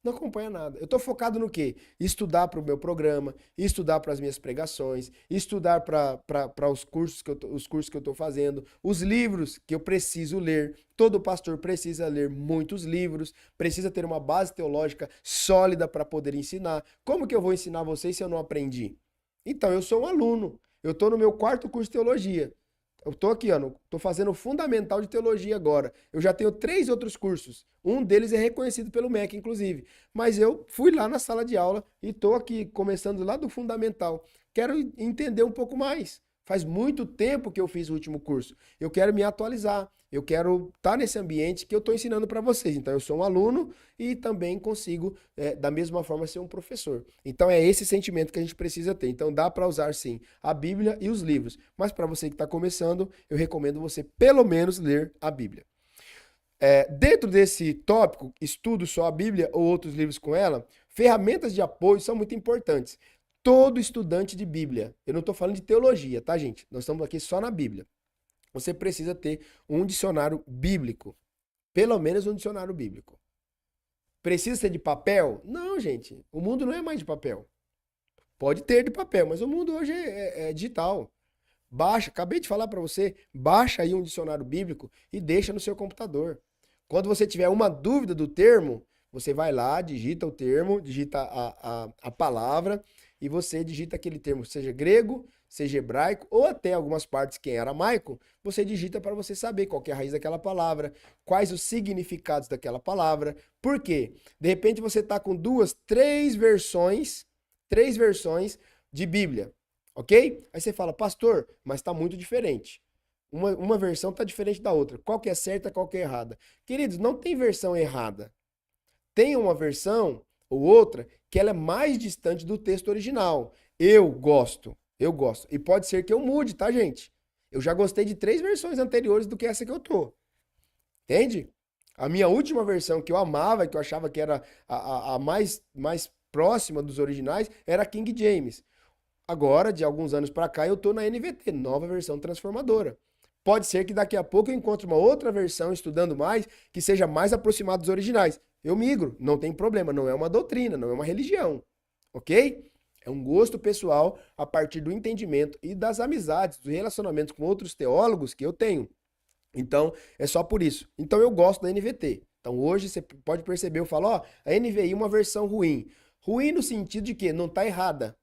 Não acompanha nada. Eu estou focado no quê? Estudar para o meu programa, estudar para as minhas pregações, estudar para os cursos que eu estou fazendo, os livros que eu preciso ler. Todo pastor precisa ler muitos livros, precisa ter uma base teológica sólida para poder ensinar. Como que eu vou ensinar vocês se eu não aprendi? Então, eu sou um aluno. Eu estou no meu quarto curso de teologia. Eu tô aqui, ó, tô fazendo o fundamental de teologia agora. Eu já tenho 3 outros cursos. Um deles é reconhecido pelo MEC, inclusive. Mas eu fui lá na sala de aula e tô aqui, começando lá do fundamental. Quero entender um pouco mais. Faz muito tempo que eu fiz o último curso. Eu quero me atualizar. Eu quero estar nesse ambiente que eu estou ensinando para vocês. Então, eu sou um aluno e também consigo, da mesma forma, ser um professor. Então, é esse sentimento que a gente precisa ter. Então, dá para usar, sim, a Bíblia e os livros. Mas, para você que está começando, eu recomendo você, pelo menos, ler a Bíblia. Dentro desse tópico, estudo só a Bíblia ou outros livros com ela, ferramentas de apoio são muito importantes. Todo estudante de Bíblia, eu não estou falando de teologia, tá, gente? Nós estamos aqui só na Bíblia. Você precisa ter um dicionário bíblico. Pelo menos um dicionário bíblico. Precisa ser de papel? Não, gente. O mundo não é mais de papel. Pode ter de papel, mas o mundo hoje é digital. Baixa, acabei de falar para você, baixa aí um dicionário bíblico e deixa no seu computador. Quando você tiver uma dúvida do termo, você vai lá, digita o termo, digita a palavra e você digita aquele termo, seja grego, seja hebraico, ou até algumas partes que é aramaico, você digita para você saber qual que é a raiz daquela palavra, quais os significados daquela palavra. Por quê? De repente você está com 2, 3 versões de Bíblia, ok? Aí você fala, pastor, mas está muito diferente. Uma versão está diferente da outra. Qual que é certa, qual que é errada? Queridos, não tem versão errada. tem uma versão ou outra que ela é mais distante do texto original. Eu gosto. E pode ser que eu mude, tá, gente? Eu já gostei de 3 versões anteriores do que essa que eu tô. Entende? A minha última versão que eu amava, que eu achava que era a mais próxima dos originais, era a King James. Agora, de alguns anos para cá, eu tô na NVT, nova versão transformadora. Pode ser que daqui a pouco eu encontre uma outra versão estudando mais, que seja mais aproximada dos originais. Eu migro, não tem problema, não é uma doutrina, não é uma religião, ok? É um gosto pessoal a partir do entendimento e das amizades, dos relacionamentos com outros teólogos que eu tenho. Então, é só por isso. Então, eu gosto da NVT. Então, hoje você pode perceber, eu falo, ó, a NVI é uma versão ruim. Ruim no sentido de que não está errada,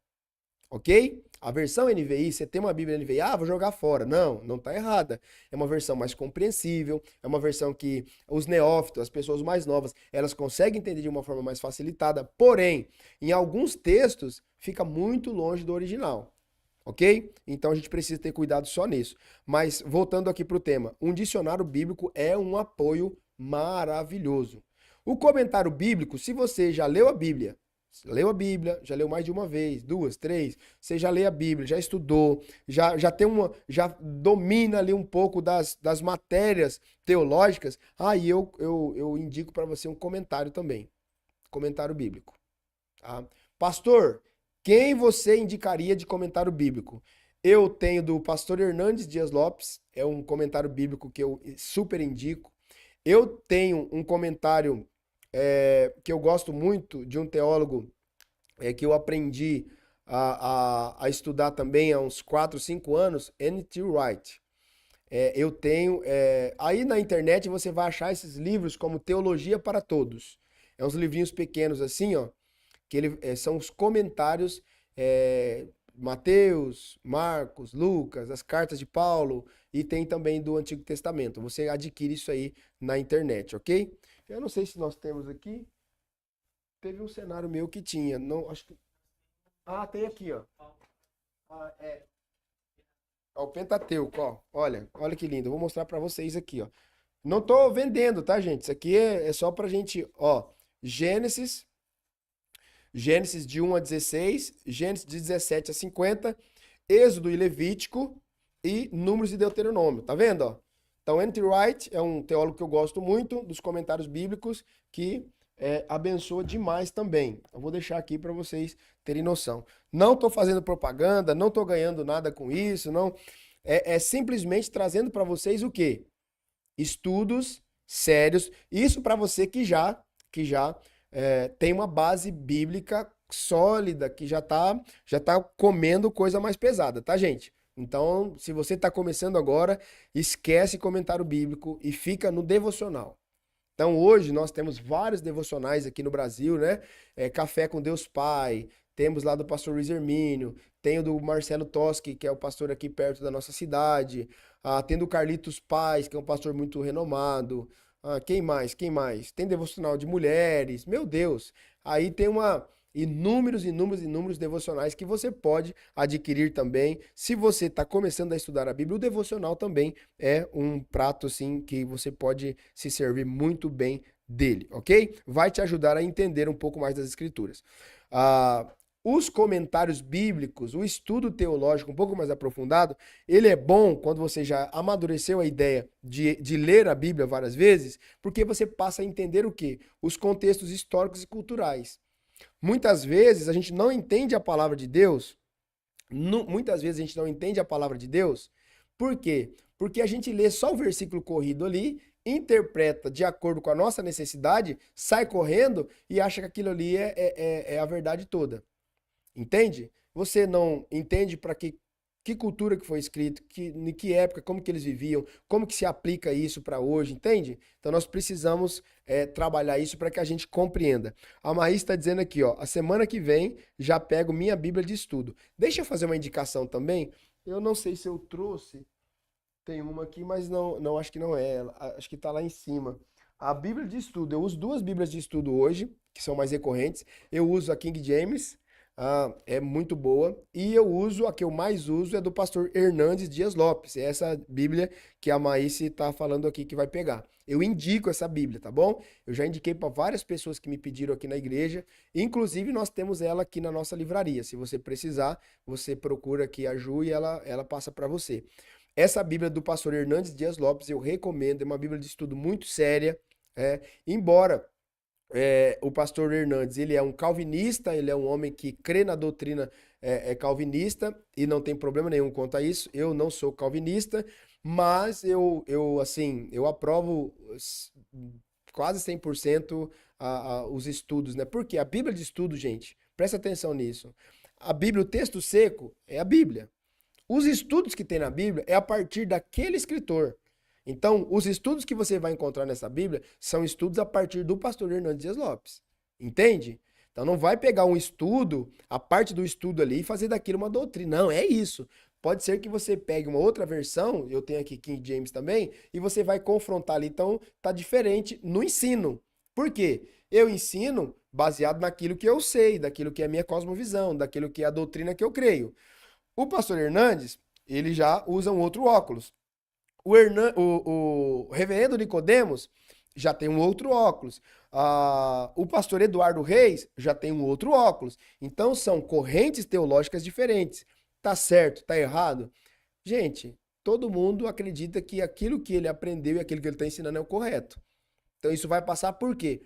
ok? A versão NVI, você tem uma Bíblia NVI, vou jogar fora. Não, não está errada. É uma versão mais compreensível, é uma versão que os neófitos, as pessoas mais novas, elas conseguem entender de uma forma mais facilitada. Porém, em alguns textos, fica muito longe do original. Ok? Então a gente precisa ter cuidado só nisso. Mas voltando aqui para o tema, um dicionário bíblico é um apoio maravilhoso. O comentário bíblico, se você já leu a Bíblia, já leu mais de uma vez, 2, 3, você já lê a Bíblia, já estudou, já domina ali um pouco das matérias teológicas, aí eu indico para você um comentário também, comentário bíblico. Tá? Pastor, quem você indicaria de comentário bíblico? Eu tenho do pastor Hernandes Dias Lopes, é um comentário bíblico que eu super indico. Eu tenho um comentário que eu gosto muito de um teólogo que eu aprendi a estudar também há uns 4, 5 anos, N.T. Wright. Eu tenho. Aí na internet você vai achar esses livros como Teologia para Todos. É uns livrinhos pequenos assim, ó que são os comentários Mateus, Marcos, Lucas, as cartas de Paulo e tem também do Antigo Testamento. Você adquire isso aí na internet, ok? Eu não sei se nós temos aqui. Teve um cenário meu que tinha. Não, acho que. Tem aqui, ó. Ó, o Pentateuco, ó. Olha que lindo. Eu vou mostrar para vocês aqui, ó. Não tô vendendo, tá, gente? Isso aqui é só pra gente, ó. Gênesis de 1 a 16, Gênesis de 17 a 50, Êxodo e Levítico e Números e Deuteronômio. Tá vendo, ó? Então, N.T. Wright é um teólogo que eu gosto muito dos comentários bíblicos que abençoa demais também. Eu vou deixar aqui para vocês terem noção. Não estou fazendo propaganda, não estou ganhando nada com isso, não. É simplesmente trazendo para vocês o quê? Estudos sérios. Isso para você que já tem uma base bíblica sólida, que já tá comendo coisa mais pesada, tá, gente? Então, se você está começando agora, esquece comentário bíblico e fica no devocional. Então, hoje nós temos vários devocionais aqui no Brasil, né? Café com Deus Pai, temos lá do pastor Luiz Hermínio, tem o do Marcelo Toschi, que é o pastor aqui perto da nossa cidade, tem do Carlitos Paz, que é um pastor muito renomado. Quem mais? Quem mais? Tem devocional de mulheres, meu Deus. Aí tem inúmeros devocionais que você pode adquirir também. Se você está começando a estudar a Bíblia, o devocional também é um prato assim que você pode se servir muito bem dele, ok? Vai te ajudar a entender um pouco mais das Escrituras. Os comentários bíblicos, o estudo teológico um pouco mais aprofundado, ele é bom quando você já amadureceu a ideia de ler a Bíblia várias vezes, porque você passa a entender o quê? Os contextos históricos e culturais. Muitas vezes a gente não entende a palavra de Deus, por quê? Porque a gente lê só o versículo corrido ali, interpreta de acordo com a nossa necessidade, sai correndo e acha que aquilo ali é a verdade toda. Entende? Você não entende para que cultura que foi escrito, em que época, como que eles viviam, como que se aplica isso para hoje, entende? Então nós precisamos trabalhar isso para que a gente compreenda. A Maís está dizendo aqui, ó, a semana que vem já pego minha Bíblia de estudo. Deixa eu fazer uma indicação também. Eu não sei se eu trouxe, tem uma aqui, mas não acho que não é ela, acho que está lá em cima. A Bíblia de estudo, eu uso 2 Bíblias de estudo hoje, que são mais recorrentes. Eu uso a King James, é muito boa. E eu uso, a que eu mais uso é do pastor Hernandes Dias Lopes. É essa Bíblia que a Maíse está falando aqui que vai pegar. Eu indico essa Bíblia, tá bom? Eu já indiquei para várias pessoas que me pediram aqui na igreja. Inclusive, nós temos ela aqui na nossa livraria. Se você precisar, você procura aqui a Ju e ela passa para você. Essa Bíblia do pastor Hernandes Dias Lopes eu recomendo. É uma Bíblia de estudo muito séria. Embora o pastor Hernandes, ele é um calvinista, ele é um homem que crê na doutrina calvinista e não tem problema nenhum quanto a isso. Eu não sou calvinista, mas eu aprovo quase 100% os estudos, né? Porque a Bíblia de estudo, gente, presta atenção nisso. A Bíblia, o texto seco é a Bíblia. Os estudos que tem na Bíblia é a partir daquele escritor. Então, os estudos que você vai encontrar nessa Bíblia são estudos a partir do pastor Hernandes Dias Lopes. Entende? Então, não vai pegar um estudo, a parte do estudo ali, e fazer daquilo uma doutrina. Não, é isso. Pode ser que você pegue uma outra versão, eu tenho aqui King James também, e você vai confrontar ali. Então, tá diferente no ensino. Por quê? Eu ensino baseado naquilo que eu sei, daquilo que é a minha cosmovisão, daquilo que é a doutrina que eu creio. O pastor Hernandes, ele já usa um outro óculos. O reverendo Nicodemos já tem um outro óculos. O pastor Eduardo Reis já tem um outro óculos. Então são correntes teológicas diferentes. Tá certo? Tá errado? Gente, todo mundo acredita que aquilo que ele aprendeu e aquilo que ele está ensinando é o correto. Então isso vai passar por quê?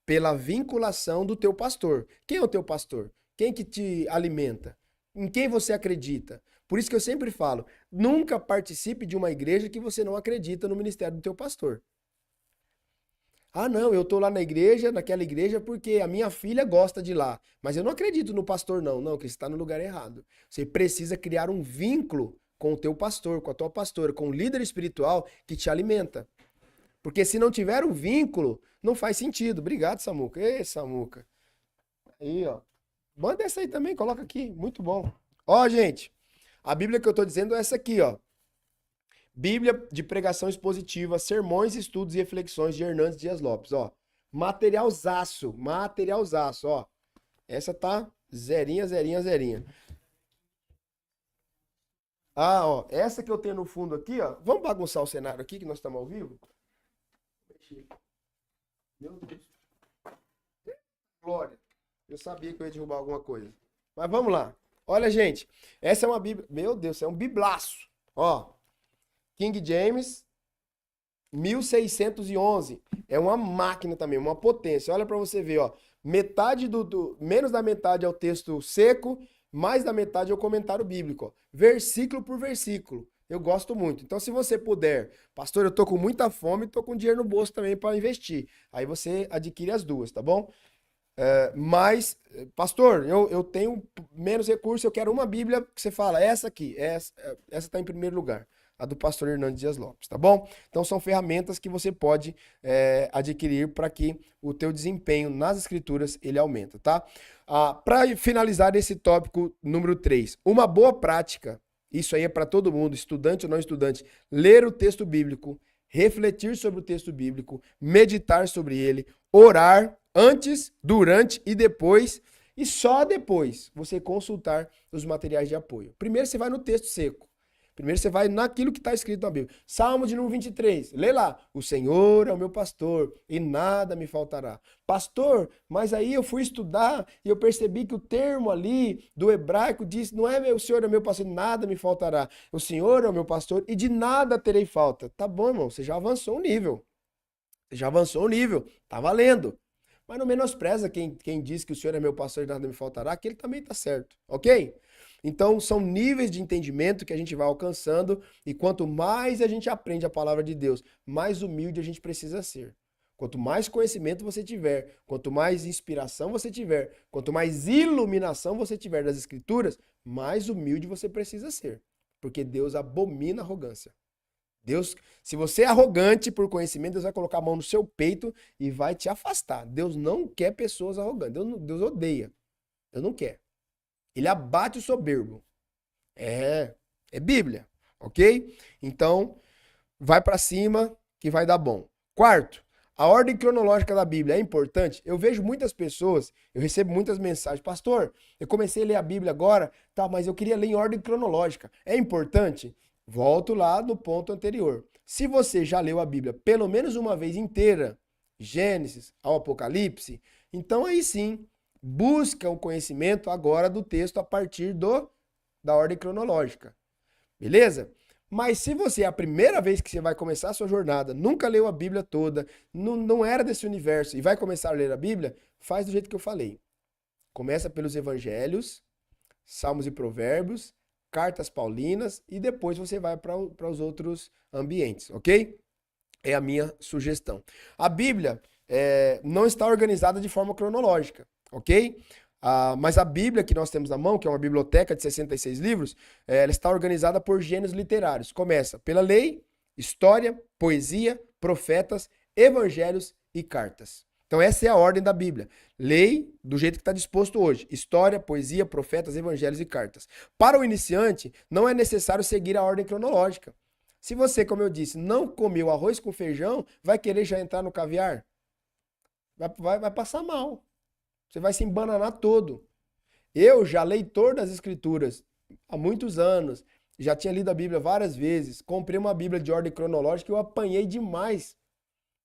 Pela vinculação do teu pastor. Quem é o teu pastor? Quem que te alimenta? Em quem você acredita? Por isso que eu sempre falo, nunca participe de uma igreja que você não acredita no ministério do teu pastor. Ah, não, eu tô lá na igreja, naquela igreja, porque a minha filha gosta de ir lá. Mas eu não acredito no pastor, não. Não, que você está no lugar errado. Você precisa criar um vínculo com o teu pastor, com a tua pastora, com o líder espiritual que te alimenta. Porque se não tiver um vínculo, não faz sentido. Obrigado, Samuca. Ei, Samuca. Aí, ó. Manda essa aí também, coloca aqui. Muito bom. Ó, gente, a Bíblia que eu tô dizendo é essa aqui, ó. Bíblia de pregação expositiva, sermões, estudos e reflexões de Hernandes Dias Lopes, ó. Materialzaço, ó. Essa tá zerinha, zerinha, zerinha. Ah, ó, essa que eu tenho no fundo aqui, ó. Vamos bagunçar o cenário aqui, que nós estamos ao vivo? Meu Deus. Glória. Eu sabia que eu ia derrubar alguma coisa. Mas vamos lá. Olha, gente, essa é uma Bíblia. Meu Deus, é um biblaço. Ó, King James, 1611. É uma máquina também, uma potência. Olha para você ver, ó. Metade menos da metade é o texto seco, mais da metade é o comentário bíblico, ó. Versículo por versículo. Eu gosto muito. Então, se você puder, pastor, eu tô com muita fome e tô com dinheiro no bolso também para investir. Aí você adquire as duas, tá bom? Mas, pastor, eu tenho menos recursos, eu quero uma Bíblia que você fala, essa aqui, essa está em primeiro lugar, a do pastor Hernandes Dias Lopes, tá bom? Então são ferramentas que você pode adquirir para que o teu desempenho nas escrituras ele aumenta, tá? Para finalizar esse tópico número 3, uma boa prática, isso aí é para todo mundo, estudante ou não estudante, ler o texto bíblico, refletir sobre o texto bíblico, meditar sobre ele, orar antes, durante e depois, e só depois você consultar os materiais de apoio. Primeiro você vai no texto seco. Primeiro você vai naquilo que está escrito na Bíblia. Salmo de número 23, lê lá. O Senhor é o meu pastor e nada me faltará. Pastor, mas aí eu fui estudar e eu percebi que o termo ali do hebraico diz, não é o Senhor é o meu pastor, nada me faltará. O Senhor é o meu pastor e de nada terei falta. Tá bom, irmão, você já avançou um nível. Você já avançou um nível, tá valendo. Mas não menospreza quem diz que o Senhor é meu pastor e nada me faltará, que ele também tá certo, ok? Então, são níveis de entendimento que a gente vai alcançando e quanto mais a gente aprende a palavra de Deus, mais humilde a gente precisa ser. Quanto mais conhecimento você tiver, quanto mais inspiração você tiver, quanto mais iluminação você tiver das Escrituras, mais humilde você precisa ser. Porque Deus abomina a arrogância. Deus, se você é arrogante por conhecimento, Deus vai colocar a mão no seu peito e vai te afastar. Deus não quer pessoas arrogantes. Deus odeia. Deus não quer. Ele abate o soberbo. É Bíblia, ok? Então, vai para cima que vai dar bom. Quarto, A ordem cronológica da Bíblia é importante? Eu vejo muitas pessoas, eu recebo muitas mensagens. Pastor, eu comecei a ler a Bíblia agora, tá, mas eu queria ler em ordem cronológica. É importante? Volto lá no ponto anterior. Se você já leu a Bíblia pelo menos uma vez inteira, Gênesis ao Apocalipse, então aí sim, busca o conhecimento agora do texto a partir da ordem cronológica. Beleza? Mas se você é a primeira vez que você vai começar a sua jornada, nunca leu a Bíblia toda, não era desse universo e vai começar a ler a Bíblia, faz do jeito que eu falei. Começa pelos evangelhos, Salmos e Provérbios, cartas paulinas e depois você vai para os outros ambientes, ok? É a minha sugestão. A Bíblia não está organizada de forma cronológica, ok? Mas a Bíblia que nós temos na mão, que é uma biblioteca de 66 livros, ela está organizada por gêneros literários. Começa pela lei, história, poesia, profetas, evangelhos e cartas. Então essa é a ordem da Bíblia. Lei do jeito que está disposto hoje. História, poesia, profetas, evangelhos e cartas. Para o iniciante, não é necessário seguir a ordem cronológica. Se você, como eu disse, não comeu arroz com feijão, vai querer já entrar no caviar? Vai passar mal. Você vai se embananar todo. Eu, já leitor das Escrituras há muitos anos, já tinha lido a Bíblia várias vezes, comprei uma Bíblia de ordem cronológica e eu apanhei demais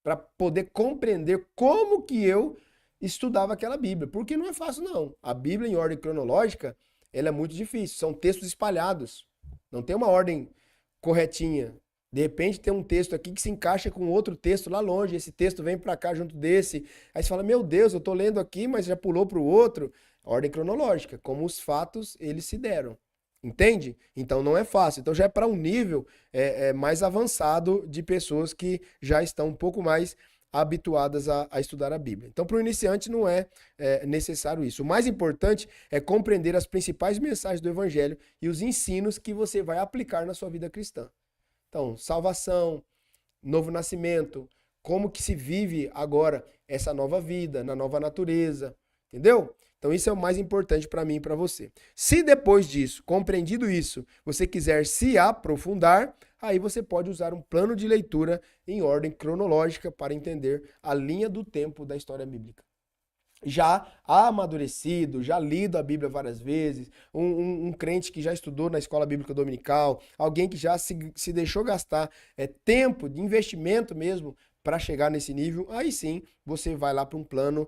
para poder compreender como que eu estudava aquela Bíblia. Porque não é fácil, não. A Bíblia em ordem cronológica, ela é muito difícil. São textos espalhados. Não tem uma ordem corretinha. De repente tem um texto aqui que se encaixa com outro texto lá longe, esse texto vem para cá junto desse. Aí você fala, meu Deus, eu tô lendo aqui, mas já pulou para o outro. Ordem cronológica, como os fatos eles se deram. Entende? Então não é fácil. Então já é para um nível mais avançado de pessoas que já estão um pouco mais habituadas a estudar a Bíblia. Então para o iniciante não é necessário isso. O mais importante é compreender as principais mensagens do Evangelho e os ensinos que você vai aplicar na sua vida cristã. Então, salvação, novo nascimento, como que se vive agora essa nova vida, na nova natureza, entendeu? Então isso é o mais importante para mim e para você. Se depois disso, compreendido isso, você quiser se aprofundar, aí você pode usar um plano de leitura em ordem cronológica para entender a linha do tempo da história bíblica. Já amadurecido, já lido a Bíblia várias vezes, um crente que já estudou na escola bíblica dominical, alguém que já se deixou gastar tempo de investimento mesmo para chegar nesse nível, aí sim você vai lá para um plano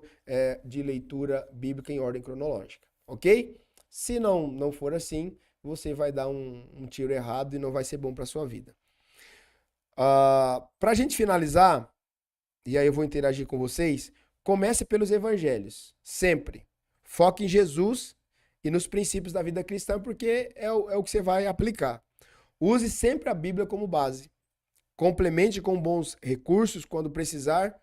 de leitura bíblica em ordem cronológica, ok? Se não for assim, você vai dar um tiro errado e não vai ser bom para a sua vida. Para a gente finalizar, e aí eu vou interagir com vocês, comece pelos evangelhos, sempre. Foque em Jesus e nos princípios da vida cristã, porque é o que você vai aplicar. Use sempre a Bíblia como base. Complemente com bons recursos quando precisar,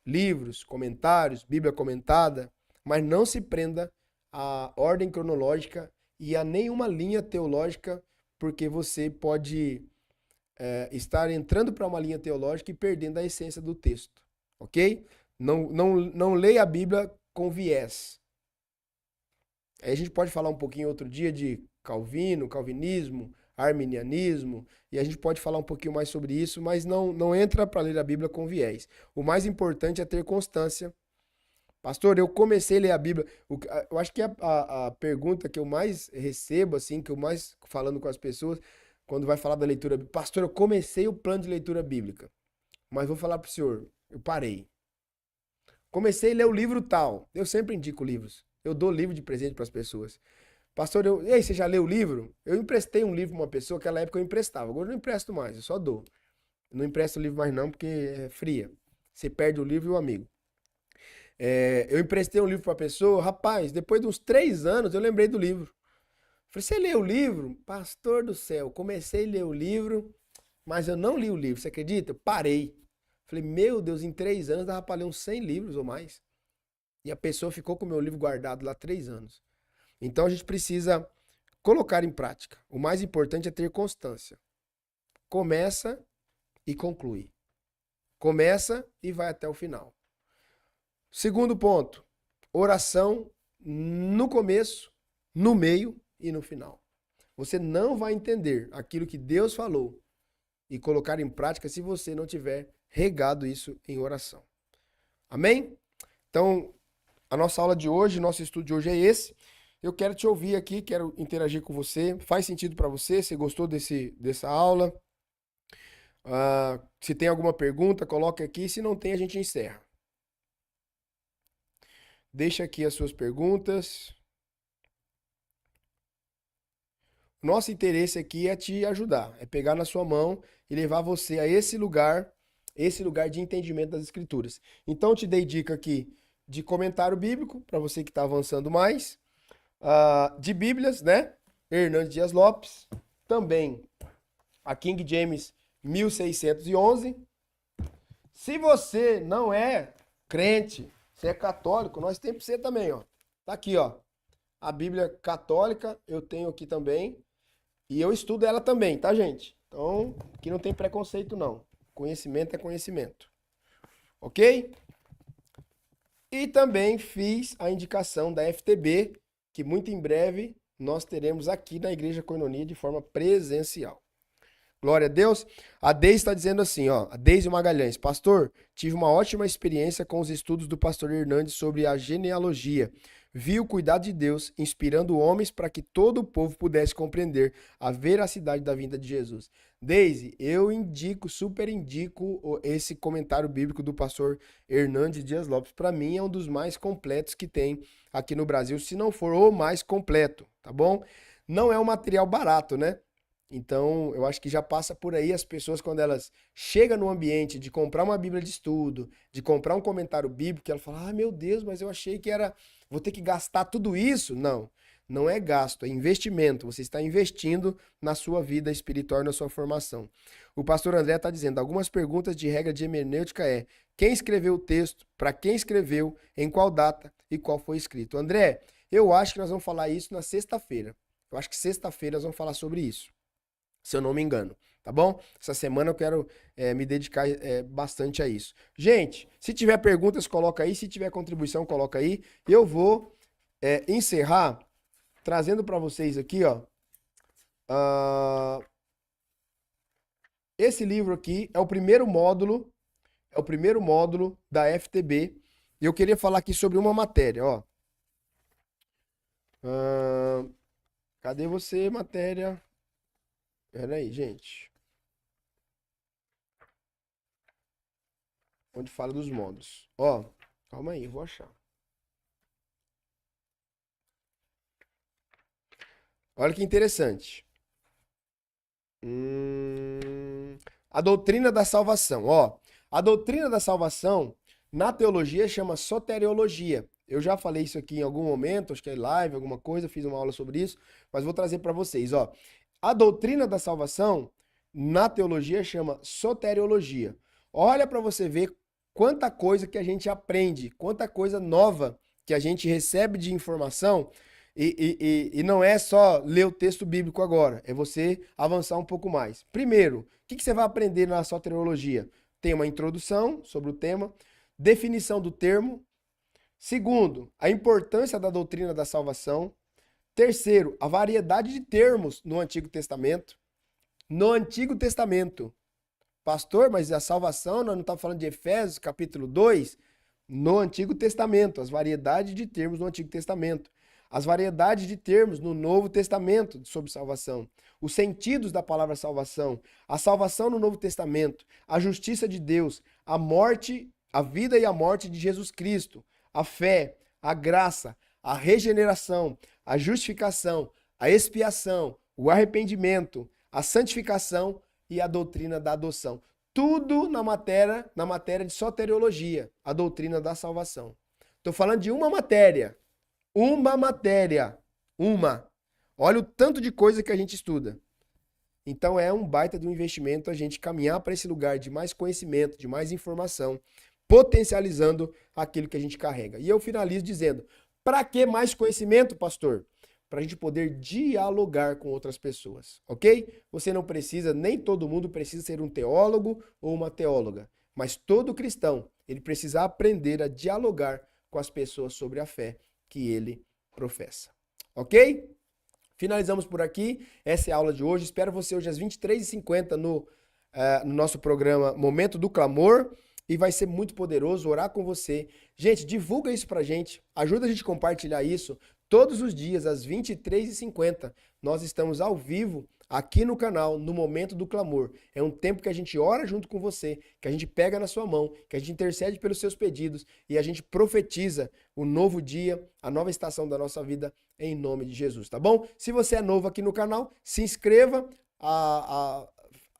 livros, comentários, Bíblia comentada, mas não se prenda à ordem cronológica e a nenhuma linha teológica, porque você pode estar entrando para uma linha teológica e perdendo a essência do texto, ok? Não leia a Bíblia com viés. Aí a gente pode falar um pouquinho outro dia de Calvino, calvinismo, arminianismo, e a gente pode falar um pouquinho mais sobre isso, mas não entra para ler a Bíblia com viés. O mais importante é ter constância. Pastor, eu comecei a ler a Bíblia. Eu acho que a pergunta que eu mais recebo, assim, que eu mais falando com as pessoas, quando vai falar da leitura, pastor, eu comecei o plano de leitura bíblica, mas vou falar para o senhor, eu parei. Comecei a ler o livro tal. Eu sempre indico livros. Eu dou livro de presente para as pessoas. Pastor, e aí, você já leu o livro? Eu emprestei um livro para uma pessoa, naquela época eu emprestava. Agora eu não empresto mais, eu só dou. Eu não empresto o livro mais não, porque é fria. Você perde o livro e o amigo. Eu emprestei um livro para a pessoa, rapaz, depois de uns 3 anos eu lembrei do livro. Falei, você leu o livro? Pastor do céu, comecei a ler o livro, mas eu não li o livro, você acredita? Eu parei. Falei, meu Deus, em 3 anos dava para ler uns 100 livros ou mais. E a pessoa ficou com o meu livro guardado lá 3 anos. Então a gente precisa colocar em prática. O mais importante é ter constância. Começa e conclui. Começa e vai até o final. Segundo ponto, oração no começo, no meio e no final. Você não vai entender aquilo que Deus falou e colocar em prática se você não tiver regado isso em oração. Amém? Então, a nossa aula de hoje, nosso estudo de hoje é esse. Eu quero te ouvir aqui, quero interagir com você. Faz sentido para você? Você gostou dessa aula? Se tem alguma pergunta, coloque aqui. Se não tem, a gente encerra. Deixa aqui as suas perguntas. Nosso interesse aqui é te ajudar, é pegar na sua mão e levar você a esse lugar de entendimento das Escrituras. Então, eu te dei dica aqui de comentário bíblico, para você que está avançando mais, de Bíblias, né? Hernandes Dias Lopes, também a King James 1611. Se você não é crente, você é católico, nós temos para você também, ó. Tá aqui, ó. A Bíblia católica eu tenho aqui também. E eu estudo ela também, tá, gente? Então, aqui não tem preconceito, não. Conhecimento é conhecimento. Ok? E também fiz a indicação da FTB, que muito em breve nós teremos aqui na Igreja Koinonia de forma presencial. Glória a Deus. A Deise está dizendo assim, ó, a Deise Magalhães. Pastor, tive uma ótima experiência com os estudos do pastor Hernandes sobre a genealogia. Vi o cuidado de Deus inspirando homens para que todo o povo pudesse compreender a veracidade da vinda de Jesus. Deise, eu super indico esse comentário bíblico do pastor Hernandes Dias Lopes. Para mim é um dos mais completos que tem aqui no Brasil, se não for o mais completo, tá bom? Não é um material barato, né? Então, eu acho que já passa por aí as pessoas, quando elas chegam no ambiente de comprar uma Bíblia de estudo, de comprar um comentário bíblico, ela fala, meu Deus, mas eu achei que vou ter que gastar tudo isso. Não, não é gasto, é investimento. Você está investindo na sua vida espiritual e na sua formação. O pastor André está dizendo, algumas perguntas de regra de hermenêutica quem escreveu o texto, para quem escreveu, em qual data e qual foi escrito. André, eu acho que nós vamos falar isso na sexta-feira. Eu acho que sexta-feira nós vamos falar sobre isso, se eu não me engano, tá bom? Essa semana eu quero me dedicar bastante a isso. Gente, se tiver perguntas, coloca aí. Se tiver contribuição, coloca aí. Eu vou encerrar trazendo para vocês aqui, ó. Esse livro aqui é o primeiro módulo da FTB. E eu queria falar aqui sobre uma matéria, ó. Cadê você, matéria? Pera aí, gente. Onde fala dos módulos. Ó, calma aí, vou achar. Olha que interessante. A doutrina da salvação. Ó, a doutrina da salvação, na teologia, chama soteriologia. Eu já falei isso aqui em algum momento, acho que é live, alguma coisa, fiz uma aula sobre isso, mas vou trazer para vocês, ó. A doutrina da salvação, na teologia, chama soteriologia. Olha para você ver quanta coisa que a gente aprende, quanta coisa nova que a gente recebe de informação, e não é só ler o texto bíblico agora, é você avançar um pouco mais. Primeiro, o que você vai aprender na soteriologia? Tem uma introdução sobre o tema, definição do termo. Segundo, a importância da doutrina da salvação. Terceiro, a variedade de termos no Antigo Testamento. No Antigo Testamento. Pastor, mas a salvação, nós não estamos falando de Efésios, capítulo 2? No Antigo Testamento, as variedades de termos no Antigo Testamento. As variedades de termos no Novo Testamento sobre salvação. Os sentidos da palavra salvação. A salvação no Novo Testamento. A justiça de Deus. A morte, a vida e a morte de Jesus Cristo. A fé, a graça, a regeneração, a justificação, a expiação, o arrependimento, a santificação e a doutrina da adoção. Tudo na matéria de soteriologia, a doutrina da salvação. Estou falando de uma matéria. Uma. Olha o tanto de coisa que a gente estuda. Então é um baita de um investimento a gente caminhar para esse lugar de mais conhecimento, de mais informação, potencializando aquilo que a gente carrega. E eu finalizo dizendo, para que mais conhecimento, pastor? Para a gente poder dialogar com outras pessoas, ok? Você não precisa, nem todo mundo precisa ser um teólogo ou uma teóloga, mas todo cristão, ele precisa aprender a dialogar com as pessoas sobre a fé que ele professa, ok? Finalizamos por aqui, essa é a aula de hoje, espero você hoje às 23h50 no nosso programa Momento do Clamor. e vai ser muito poderoso orar com você. Gente, divulga isso pra gente, ajuda a gente a compartilhar isso. Todos os dias, às 23h50, nós estamos ao vivo aqui no canal, no Momento do Clamor. É um tempo que a gente ora junto com você, que a gente pega na sua mão, que a gente intercede pelos seus pedidos e a gente profetiza o novo dia, a nova estação da nossa vida, em nome de Jesus, tá bom? Se você é novo aqui no canal, se inscreva,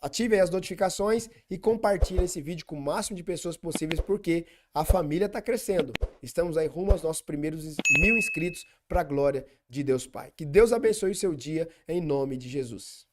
ative aí as notificações e compartilhe esse vídeo com o máximo de pessoas possíveis, porque a família está crescendo. Estamos aí rumo aos nossos primeiros 1000 inscritos para a glória de Deus Pai. Que Deus abençoe o seu dia em nome de Jesus.